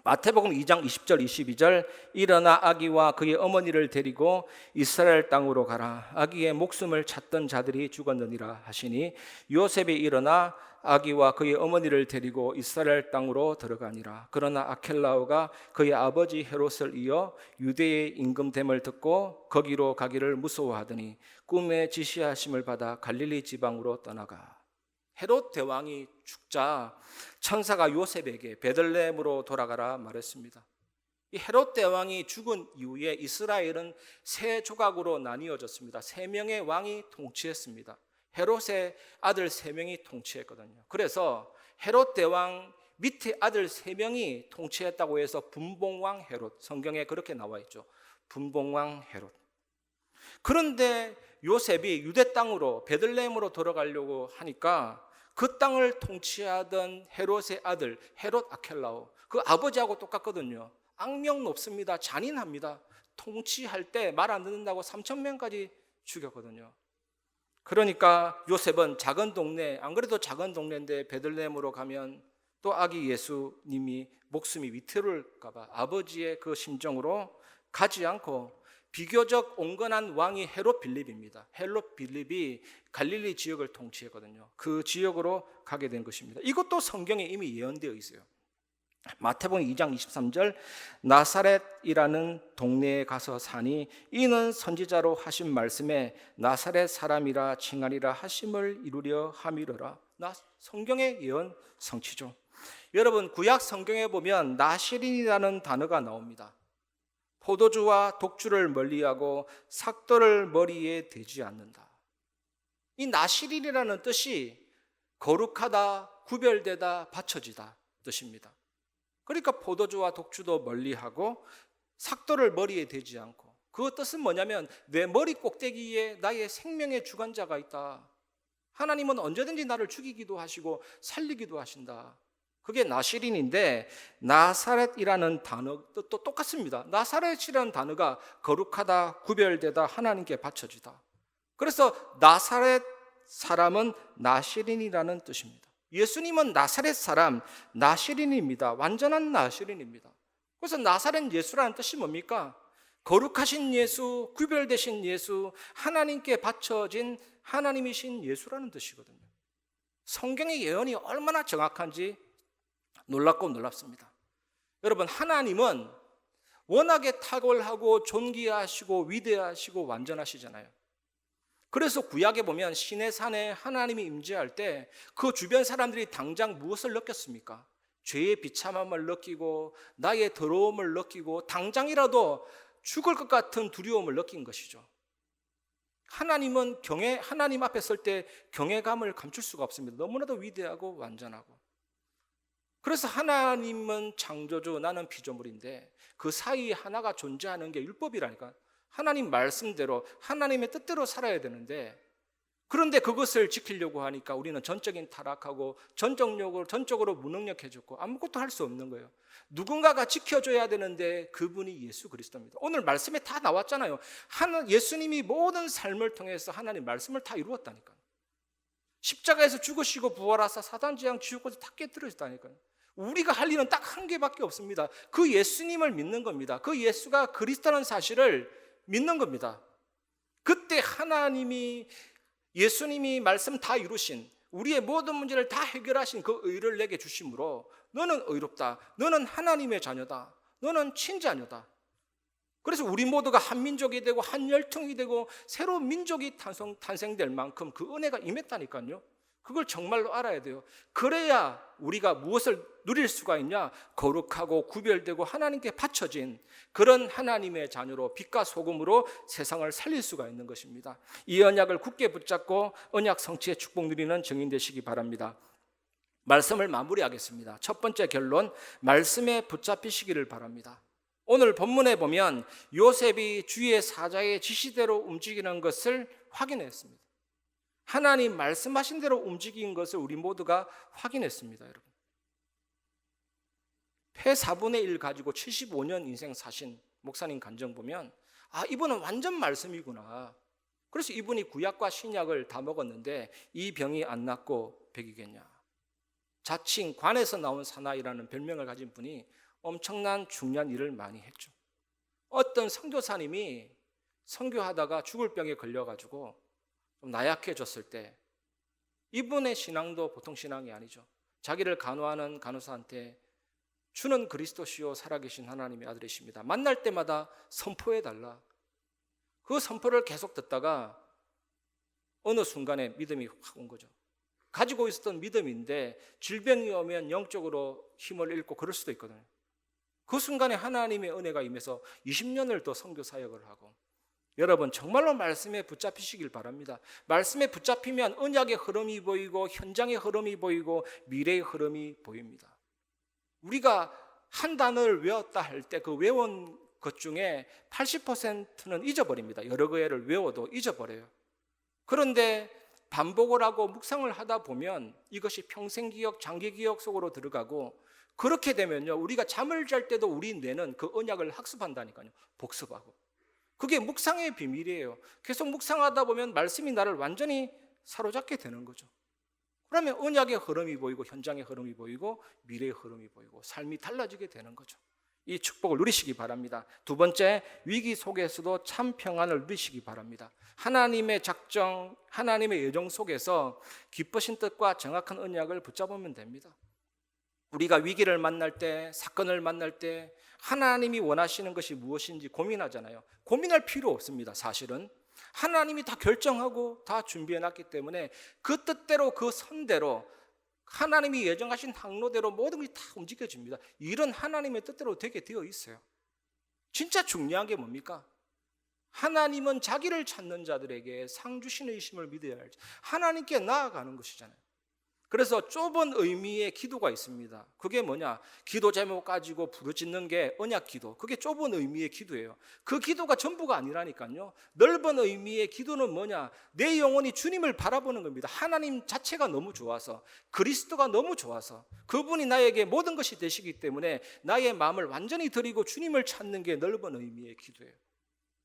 마태복음 2장 20절 22절 일어나 아기와 그의 어머니를 데리고 이스라엘 땅으로 가라. 아기의 목숨을 찾던 자들이 죽었느니라 하시니 요셉이 일어나 아기와 그의 어머니를 데리고 이스라엘 땅으로 들어가니라. 그러나 아켈라오가 그의 아버지 헤롯을 이어 유대의 임금됨을 듣고 거기로 가기를 무서워하더니 꿈에 지시하심을 받아 갈릴리 지방으로 떠나가. 헤롯 대왕이 죽자 천사가 요셉에게 베들레헴으로 돌아가라 말했습니다. 이 헤롯 대왕이 죽은 이후에 이스라엘은 세 조각으로 나뉘어졌습니다. 세 명의 왕이 통치했습니다. 헤롯의 아들 세 명이 통치했거든요. 그래서 헤롯 대왕 밑에 아들 세 명이 통치했다고 해서 분봉왕 헤롯, 성경에 그렇게 나와 있죠. 분봉왕 헤롯. 그런데 요셉이 유대 땅으로 베들레헴으로 돌아가려고 하니까 그 땅을 통치하던 헤롯의 아들 헤롯 아켈라오, 그 아버지하고 똑같거든요. 악명 높습니다. 잔인합니다. 통치할 때 말 안 듣는다고 3,000명까지 죽였거든요. 그러니까 요셉은 작은 동네, 안 그래도 작은 동네인데 베들레헴으로 가면 또 아기 예수님이 목숨이 위태로울까 봐 아버지의 그 심정으로 가지 않고 비교적 온건한 왕이 헤롯 빌립입니다. 헤롯 빌립이 갈릴리 지역을 통치했거든요. 그 지역으로 가게 된 것입니다. 이것도 성경에 이미 예언되어 있어요. 마태복음 2장 23절, 나사렛이라는 동네에 가서 사니 이는 선지자로 하신 말씀에 나사렛 사람이라 칭하리라 하심을 이루려 함이로라. 성경의 예언 성취죠. 여러분, 구약 성경에 보면 나시린이라는 단어가 나옵니다. 포도주와 독주를 멀리하고 삭도를 머리에 대지 않는다. 이 나시린이라는 뜻이 거룩하다, 구별되다, 바쳐지다 뜻입니다. 그러니까 포도주와 독주도 멀리하고 삭도를 머리에 대지 않고, 그 뜻은 뭐냐면 내 머리 꼭대기에 나의 생명의 주관자가 있다. 하나님은 언제든지 나를 죽이기도 하시고 살리기도 하신다. 그게 나시린인데, 나사렛이라는 단어 뜻도 똑같습니다. 나사렛이라는 단어가 거룩하다, 구별되다, 하나님께 바쳐지다. 그래서 나사렛 사람은 나시린이라는 뜻입니다. 예수님은 나사렛 사람, 나시린입니다. 완전한 나시린입니다. 그래서 나사렛 예수라는 뜻이 뭡니까? 거룩하신 예수, 구별되신 예수, 하나님께 바쳐진 하나님이신 예수라는 뜻이거든요. 성경의 예언이 얼마나 정확한지 놀랍고 놀랍습니다. 여러분, 하나님은 워낙에 탁월하고 존귀하시고 위대하시고 완전하시잖아요. 그래서 구약에 보면 시내산에 하나님이 임재할 때 그 주변 사람들이 당장 무엇을 느꼈습니까? 죄의 비참함을 느끼고 나의 더러움을 느끼고 당장이라도 죽을 것 같은 두려움을 느낀 것이죠. 하나님은 하나님 앞에 설 때 경외감을 감출 수가 없습니다. 너무나도 위대하고 완전하고. 그래서 하나님은 창조주, 나는 피조물인데 그 사이에 하나가 존재하는 게 율법이라니까. 하나님 말씀대로, 하나님의 뜻대로 살아야 되는데, 그런데 그것을 지키려고 하니까 우리는 전적인 타락하고 전적으로 무능력해졌고 아무것도 할 수 없는 거예요. 누군가가 지켜줘야 되는데 그분이 예수 그리스도입니다. 오늘 말씀에 다 나왔잖아요. 예수님이 모든 삶을 통해서 하나님 말씀을 다 이루었다니까요. 십자가에서 죽으시고 부활하사 사단 재앙 지옥까지 다 깨뜨려졌다니까요. 우리가 할 일은 딱 한 개밖에 없습니다. 그 예수님을 믿는 겁니다. 그 예수가 그리스도라는 사실을 믿는 겁니다. 그때 예수님이 말씀 다 이루신, 우리의 모든 문제를 다 해결하신 그 의를 내게 주심으로 너는 의롭다, 너는 하나님의 자녀다, 너는 친자녀다. 그래서 우리 모두가 한 민족이 되고 한 혈통이 되고 새로운 민족이 탄생될 만큼 그 은혜가 임했다니까요. 그걸 정말로 알아야 돼요. 그래야 우리가 무엇을 누릴 수가 있냐? 거룩하고 구별되고 하나님께 바쳐진 그런 하나님의 자녀로 빛과 소금으로 세상을 살릴 수가 있는 것입니다. 이 언약을 굳게 붙잡고 언약 성취의 축복 누리는 증인 되시기 바랍니다. 말씀을 마무리하겠습니다. 첫 번째 결론, 말씀에 붙잡히시기를 바랍니다. 오늘 본문에 보면 요셉이 주의 사자의 지시대로 움직이는 것을 확인했습니다. 하나님 말씀하신 대로 움직인 것을 우리 모두가 확인했습니다. 여러분, 폐 4분의 1 가지고 75년 인생 사신 목사님 간증 보면 이분은 완전 말씀이구나. 그래서 이분이 구약과 신약을 다 먹었는데 이 병이 안 낫고 백이겠냐. 자칭 관에서 나온 사나이라는 별명을 가진 분이 엄청난 중요한 일을 많이 했죠. 어떤 선교사님이 선교하다가 죽을 병에 걸려가지고 좀 나약해졌을 때 이분의 신앙도 보통 신앙이 아니죠. 자기를 간호하는 간호사한테 주는 그리스도시요 살아계신 하나님의 아들이십니다. 만날 때마다 선포해달라. 그 선포를 계속 듣다가 어느 순간에 믿음이 확 온 거죠. 가지고 있었던 믿음인데 질병이 오면 영적으로 힘을 잃고 그럴 수도 있거든요. 그 순간에 하나님의 은혜가 임해서 20년을 더 선교 사역을 하고, 여러분 정말로 말씀에 붙잡히시길 바랍니다. 말씀에 붙잡히면 언약의 흐름이 보이고 현장의 흐름이 보이고 미래의 흐름이 보입니다. 우리가 한 단어를 외웠다 할 때 그 외운 것 중에 80%는 잊어버립니다. 여러 개를 외워도 잊어버려요. 그런데 반복을 하고 묵상을 하다 보면 이것이 평생 기억, 장기 기억 속으로 들어가고, 그렇게 되면요 우리가 잠을 잘 때도 우리 뇌는 그 언약을 학습한다니까요. 복습하고. 그게 묵상의 비밀이에요. 계속 묵상하다 보면 말씀이 나를 완전히 사로잡게 되는 거죠. 그러면 언약의 흐름이 보이고 현장의 흐름이 보이고 미래의 흐름이 보이고 삶이 달라지게 되는 거죠. 이 축복을 누리시기 바랍니다. 두 번째, 위기 속에서도 참 평안을 누리시기 바랍니다. 하나님의 작정, 하나님의 예정 속에서 기쁘신 뜻과 정확한 언약을 붙잡으면 됩니다. 우리가 위기를 만날 때, 사건을 만날 때 하나님이 원하시는 것이 무엇인지 고민하잖아요. 고민할 필요 없습니다. 사실은 하나님이 다 결정하고 다 준비해놨기 때문에 그 뜻대로, 그 선대로, 하나님이 예정하신 항로대로 모든 것이 다 움직여집니다. 이런 하나님의 뜻대로 되게 되어 있어요. 진짜 중요한 게 뭡니까? 하나님은 자기를 찾는 자들에게 상 주시는 이심을 믿어야 알죠. 하나님께 나아가는 것이잖아요. 그래서 좁은 의미의 기도가 있습니다. 그게 뭐냐? 기도 제목 가지고 부르짖는 게 언약 기도. 그게 좁은 의미의 기도예요. 그 기도가 전부가 아니라니까요. 넓은 의미의 기도는 뭐냐? 내 영혼이 주님을 바라보는 겁니다. 하나님 자체가 너무 좋아서, 그리스도가 너무 좋아서, 그분이 나에게 모든 것이 되시기 때문에 나의 마음을 완전히 드리고 주님을 찾는 게 넓은 의미의 기도예요.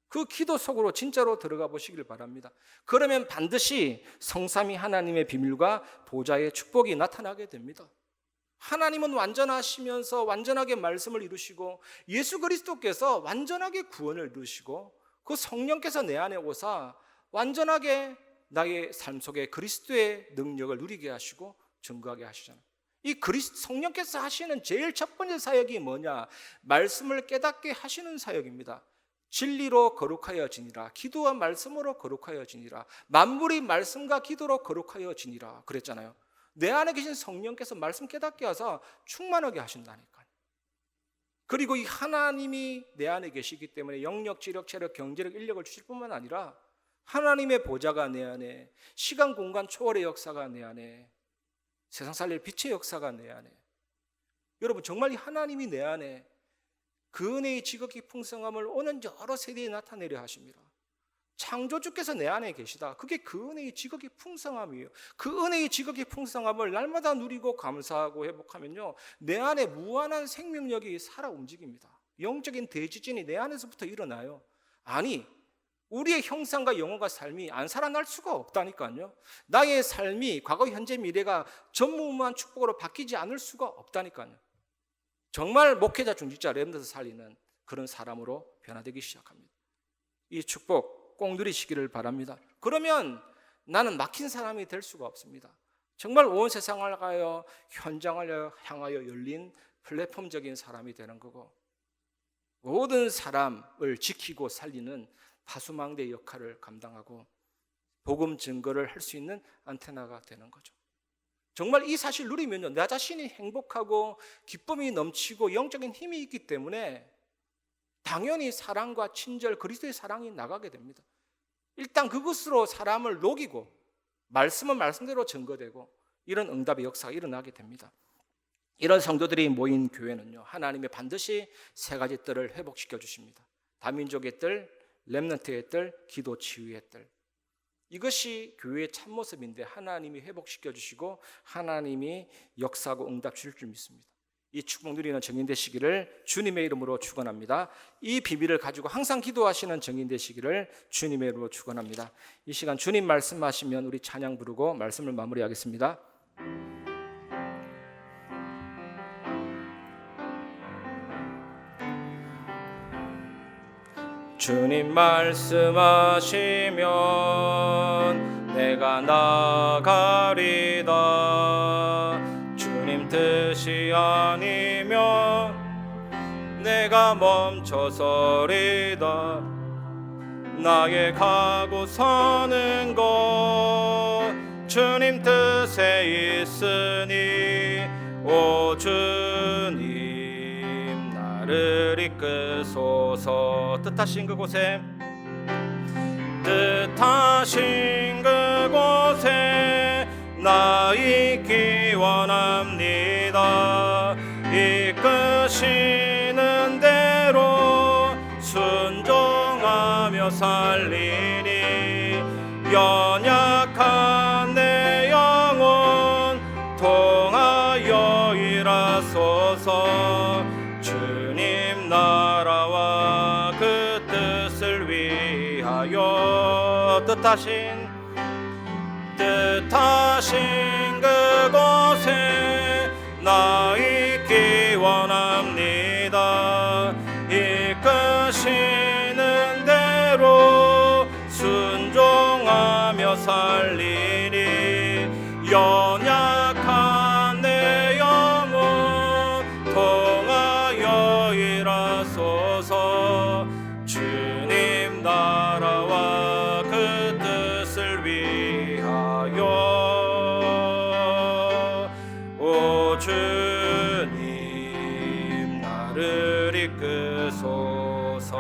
그 기도 속으로 진짜로 들어가 보시길 바랍니다. 그러면 반드시 성삼위 하나님의 비밀과 보좌의 축복이 나타나게 됩니다. 하나님은 완전하시면서 완전하게 말씀을 이루시고, 예수 그리스도께서 완전하게 구원을 이루시고, 그 성령께서 내 안에 오사 완전하게 나의 삶 속에 그리스도의 능력을 누리게 하시고 증거하게 하시잖아요. 이 성령께서 하시는 제일 첫 번째 사역이 뭐냐? 말씀을 깨닫게 하시는 사역입니다. 진리로 거룩하여지니라. 기도와 말씀으로 거룩하여지니라. 만물이 말씀과 기도로 거룩하여지니라 그랬잖아요. 내 안에 계신 성령께서 말씀 깨닫게 하사 충만하게 하신다니까요. 그리고 이 하나님이 내 안에 계시기 때문에 영력, 지력, 체력, 경제력, 인력을 주실 뿐만 아니라 하나님의 보좌가 내 안에, 시간, 공간 초월의 역사가 내 안에, 세상 살릴 빛의 역사가 내 안에, 여러분 정말 이 하나님이 내 안에 그 은혜의 지극히 풍성함을 오는 여러 세대에 나타내려 하십니다. 창조주께서 내 안에 계시다. 그게 그 은혜의 지극히 풍성함이에요. 그 은혜의 지극히 풍성함을 날마다 누리고 감사하고 회복하면요, 내 안에 무한한 생명력이 살아 움직입니다. 영적인 대지진이 내 안에서부터 일어나요. 아니, 우리의 형상과 영혼과 삶이 안 살아날 수가 없다니까요. 나의 삶이 과거, 현재, 미래가 전무후무한 축복으로 바뀌지 않을 수가 없다니까요. 정말 목회자, 중직자, 렘넌트 살리는 그런 사람으로 변화되기 시작합니다. 이 축복 꼭 누리시기를 바랍니다. 그러면 나는 막힌 사람이 될 수가 없습니다. 정말 온 세상을 가여 현장을 향하여 열린 플랫폼적인 사람이 되는 거고, 모든 사람을 지키고 살리는 파수망대 역할을 감당하고 복음 증거를 할 수 있는 안테나가 되는 거죠. 정말 이 사실 누리면요, 나 자신이 행복하고 기쁨이 넘치고 영적인 힘이 있기 때문에 당연히 사랑과 친절, 그리스도의 사랑이 나가게 됩니다. 일단 그것으로 사람을 녹이고 말씀은 말씀대로 증거되고 이런 응답의 역사가 일어나게 됩니다. 이런 성도들이 모인 교회는요, 하나님이 반드시 세 가지 뜰을 회복시켜 주십니다. 다민족의 뜰, 렘넌트의 뜰, 기도 치유의 뜰. 이것이 교회의 참모습인데 하나님이 회복시켜 주시고 하나님이 역사하고 응답 주실 줄 믿습니다. 이 축복 누리는 증인 되시기를 주님의 이름으로 축원합니다. 이 비밀을 가지고 항상 기도하시는 증인 되시기를 주님의 이름으로 축원합니다. 이 시간 주님 말씀하시면 우리 찬양 부르고 말씀을 마무리하겠습니다. 주님 말씀하시면 내가 나가리다. 주님 뜻이 아니면 내가 멈춰서리다. 나의 가고 서는 곳 주님 뜻에 있으니 오 주님 나를 이끄소서. 뜻하신 그곳에 나 있기 원합니다. 이끄시는 대로 순종하며 살리니 연약한 내 영혼 통하여 일하소서. 주님 나라와 그 뜻을 위하여 뜻하신 그곳에 나 있기 원합니다. 오 주님 나를 이끄소서.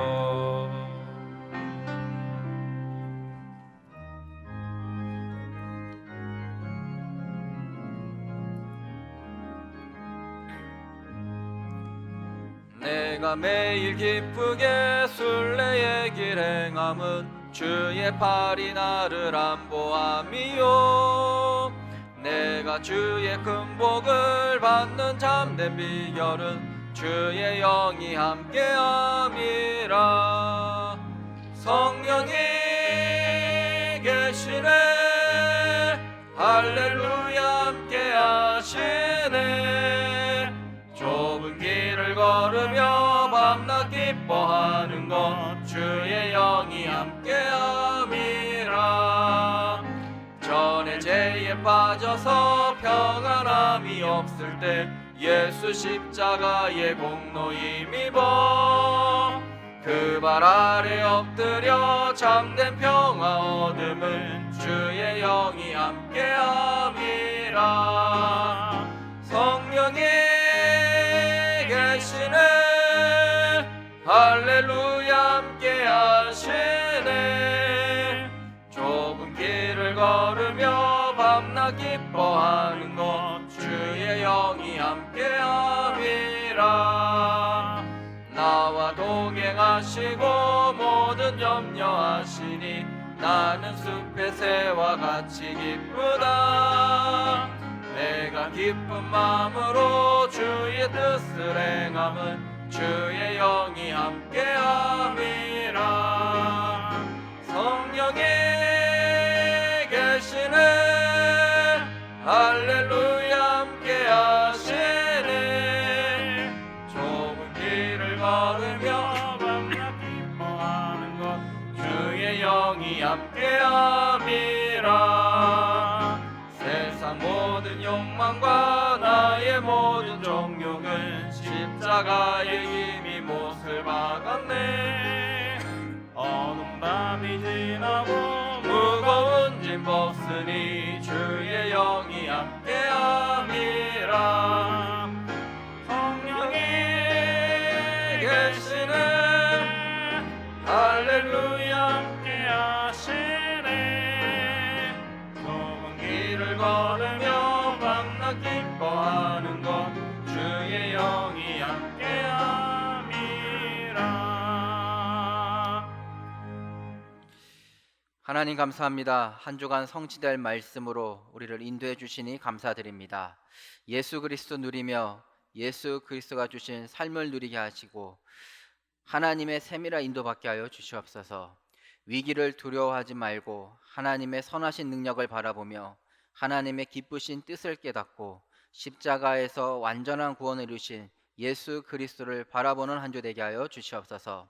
내가 매일 기쁘게 순례의 길 행함은 주의 팔이 나를 안보함이요. 내가 주의 큰 복을 받는 참된 비결은 주의 영이 함께함이라. 성령이 계시네 할렐루야 함께하시네. 좁은 길을 걸으며 밤낮 기뻐하는 것 주의 영이 함께함이라. 전에 죄에 빠져서 평안함이 없을 때 예수 십자가의 공로 힘입어 그 발 아래 엎드려 참된 평화 얻음을 주의 영이 함께함이라. 성령이 계시네 할렐루야 함께하시네. 좁은 길을 걸으며 밤낮 기뻐하는 것 주의 영이 함께함이라. 나와 동행하시고 모든 염려하시니 나는 숲의 새와 같이 기쁘다. 내가 기쁜 마음으로 주의 뜻을 행함은 주의 영이 함께함이라. 성령이 계시네 할렐루야 함께하시네. 좁은 길을 걸으며 밤낮 기뻐하는 것 주의 영이 함께함이라. 세상 모든 욕망과 나의 모든 정욕은 십자가의 힘이 못을 박았네. 어두운 밤이 지나고 무거운 짐 벗으니 주의 영이 함께함이라. 성령이 계시네 할렐루야 함께하시네. 좁은 길을 걸으며 밤낮 기뻐하는 것 주의 영이 함께함이라. 하나님 감사합니다. 한 주간 성취될 말씀으로 우리를 인도해 주시니 감사드립니다. 예수 그리스도 누리며 예수 그리스도가 주신 삶을 누리게 하시고 하나님의 세밀한 인도받게 하여 주시옵소서. 위기를 두려워하지 말고 하나님의 선하신 능력을 바라보며 하나님의 기쁘신 뜻을 깨닫고 십자가에서 완전한 구원을 이루신 예수 그리스도를 바라보는 한 주 되게 하여 주시옵소서.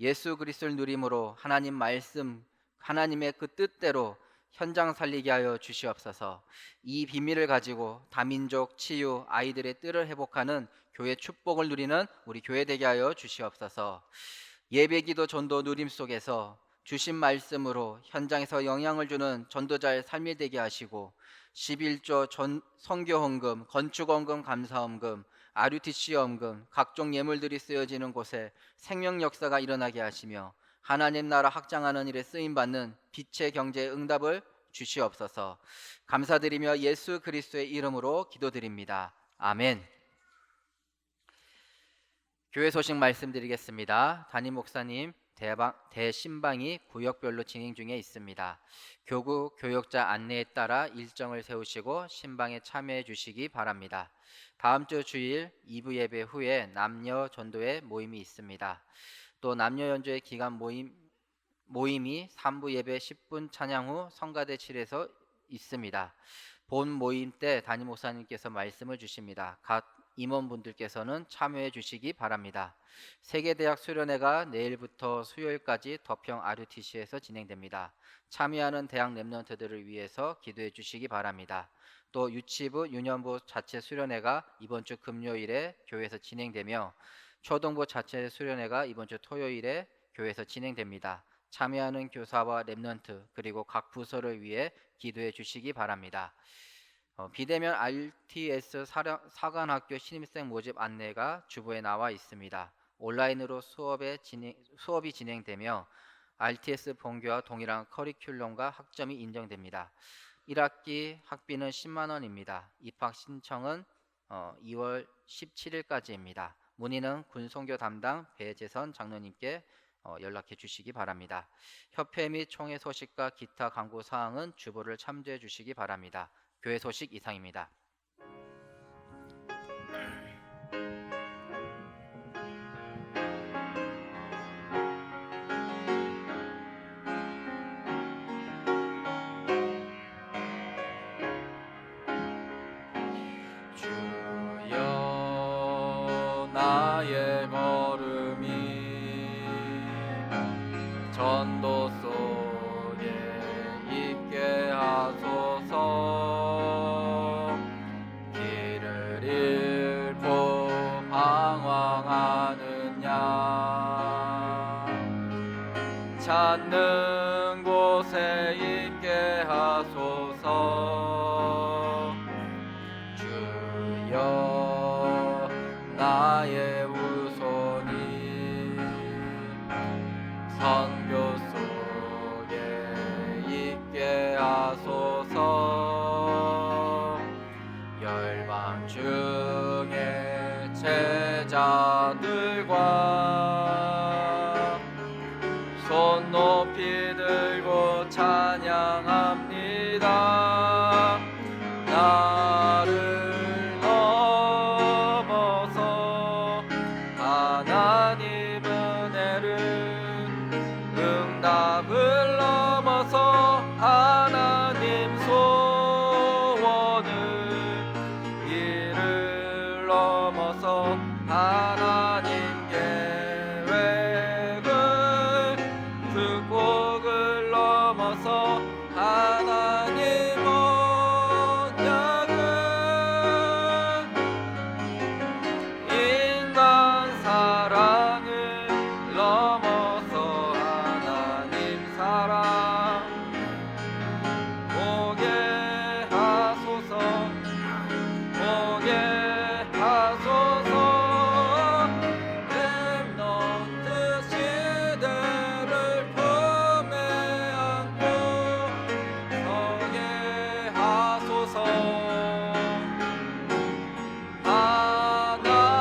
예수 그리스도를 누림으로 하나님 말씀 하나님의 그 뜻대로 현장 살리게 하여 주시옵소서. 이 비밀을 가지고 다민족 치유 아이들의 뜰을 회복하는 교회 축복을 누리는 우리 교회 되게 하여 주시옵소서. 예배기도 전도 누림 속에서 주신 말씀으로 현장에서 영향을 주는 전도자의 삶이 되게 하시고 11조 선교헌금, 건축헌금, 감사헌금, RUTC 헌금, 각종 예물들이 쓰여지는 곳에 생명 역사가 일어나게 하시며 하나님 나라 확장하는 일에 쓰임받는 빛의 경제의 응답을 주시옵소서. 감사드리며 예수 그리스도의 이름으로 기도드립니다. 아멘. 교회 소식 말씀드리겠습니다. 담임 목사님 대신방이 구역별로 진행 중에 있습니다. 교구 교역자 안내에 따라 일정을 세우시고 신방에 참여해 주시기 바랍니다. 다음 주 주일 2부 예배 후에 남녀 전도회 모임이 있습니다. 또 남녀 연주회 기간 모임이 3부 예배 10분 찬양 후 성가대실에서 있습니다. 본 모임 때 담임 목사님께서 말씀을 주십니다. 각 임원분들께서는 참여해 주시기 바랍니다. 세계대학 수련회가 내일부터 수요일까지 덕평 RUTC에서 진행됩니다. 참여하는 대학 랩런트들을 위해서 기도해 주시기 바랍니다. 또 유치부, 유년부 자체 수련회가 이번 주 금요일에 교회에서 진행되며 초등부 자체 수련회가 이번 주 토요일에 교회에서 진행됩니다. 참여하는 교사와 랩런트 그리고 각 부서를 위해 기도해 주시기 바랍니다. 비대면 RTS 사관학교 신입생 모집 안내가 주보에 나와 있습니다. 온라인으로 수업이 진행되며 RTS 본교와 동일한 커리큘럼과 학점이 인정됩니다. 1학기 학비는 10만 원입니다. 입학 신청은 2월 17일까지입니다. 문의는 군송교 담당 배재선 장로님께 연락해 주시기 바랍니다. 협회 및 총회 소식과 기타 광고 사항은 주보를 참조해 주시기 바랍니다. 교회 소식 이상입니다. 주여 나의 걸음이 전도 속에 있게 하소서. 길을 잃고 방황하는 양 찾는 곳에 있게 하소서. 주여 나의 우선이 선교 속에 있게 하소서. 열방 중에 제자들과 손 높이 들고 찬양합니다. 나를 넘어서 하나님 은혜를 응답을 넘어서 하나님 소원을 이를 넘어서 하나님 계획을 축복을 넘어서 하나님 언약을 인간 사랑을 넘어서 하나님 사랑 오게 하소서. 오게 하소서. 렘넌트 시대를 품에 안고 서게 하소서. 하나님께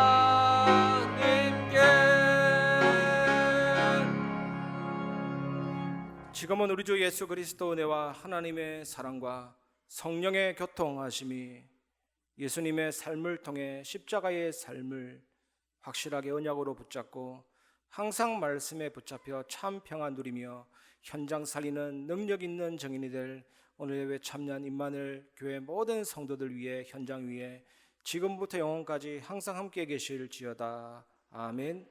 지금은 우리 주 예수 그리스도 은혜와 하나님의 사랑과 성령의 교통하심이 예수님의 삶을 통해 십자가의 삶을 확실하게 언약으로 붙잡고 항상 말씀에 붙잡혀 참 평안 누리며 현장 살리는 능력 있는 증인이 될 오늘 예배 참여한 임마누엘 교회 모든 성도들 위해 현장 위에 지금부터 영원까지 항상 함께 계실지어다. 아멘.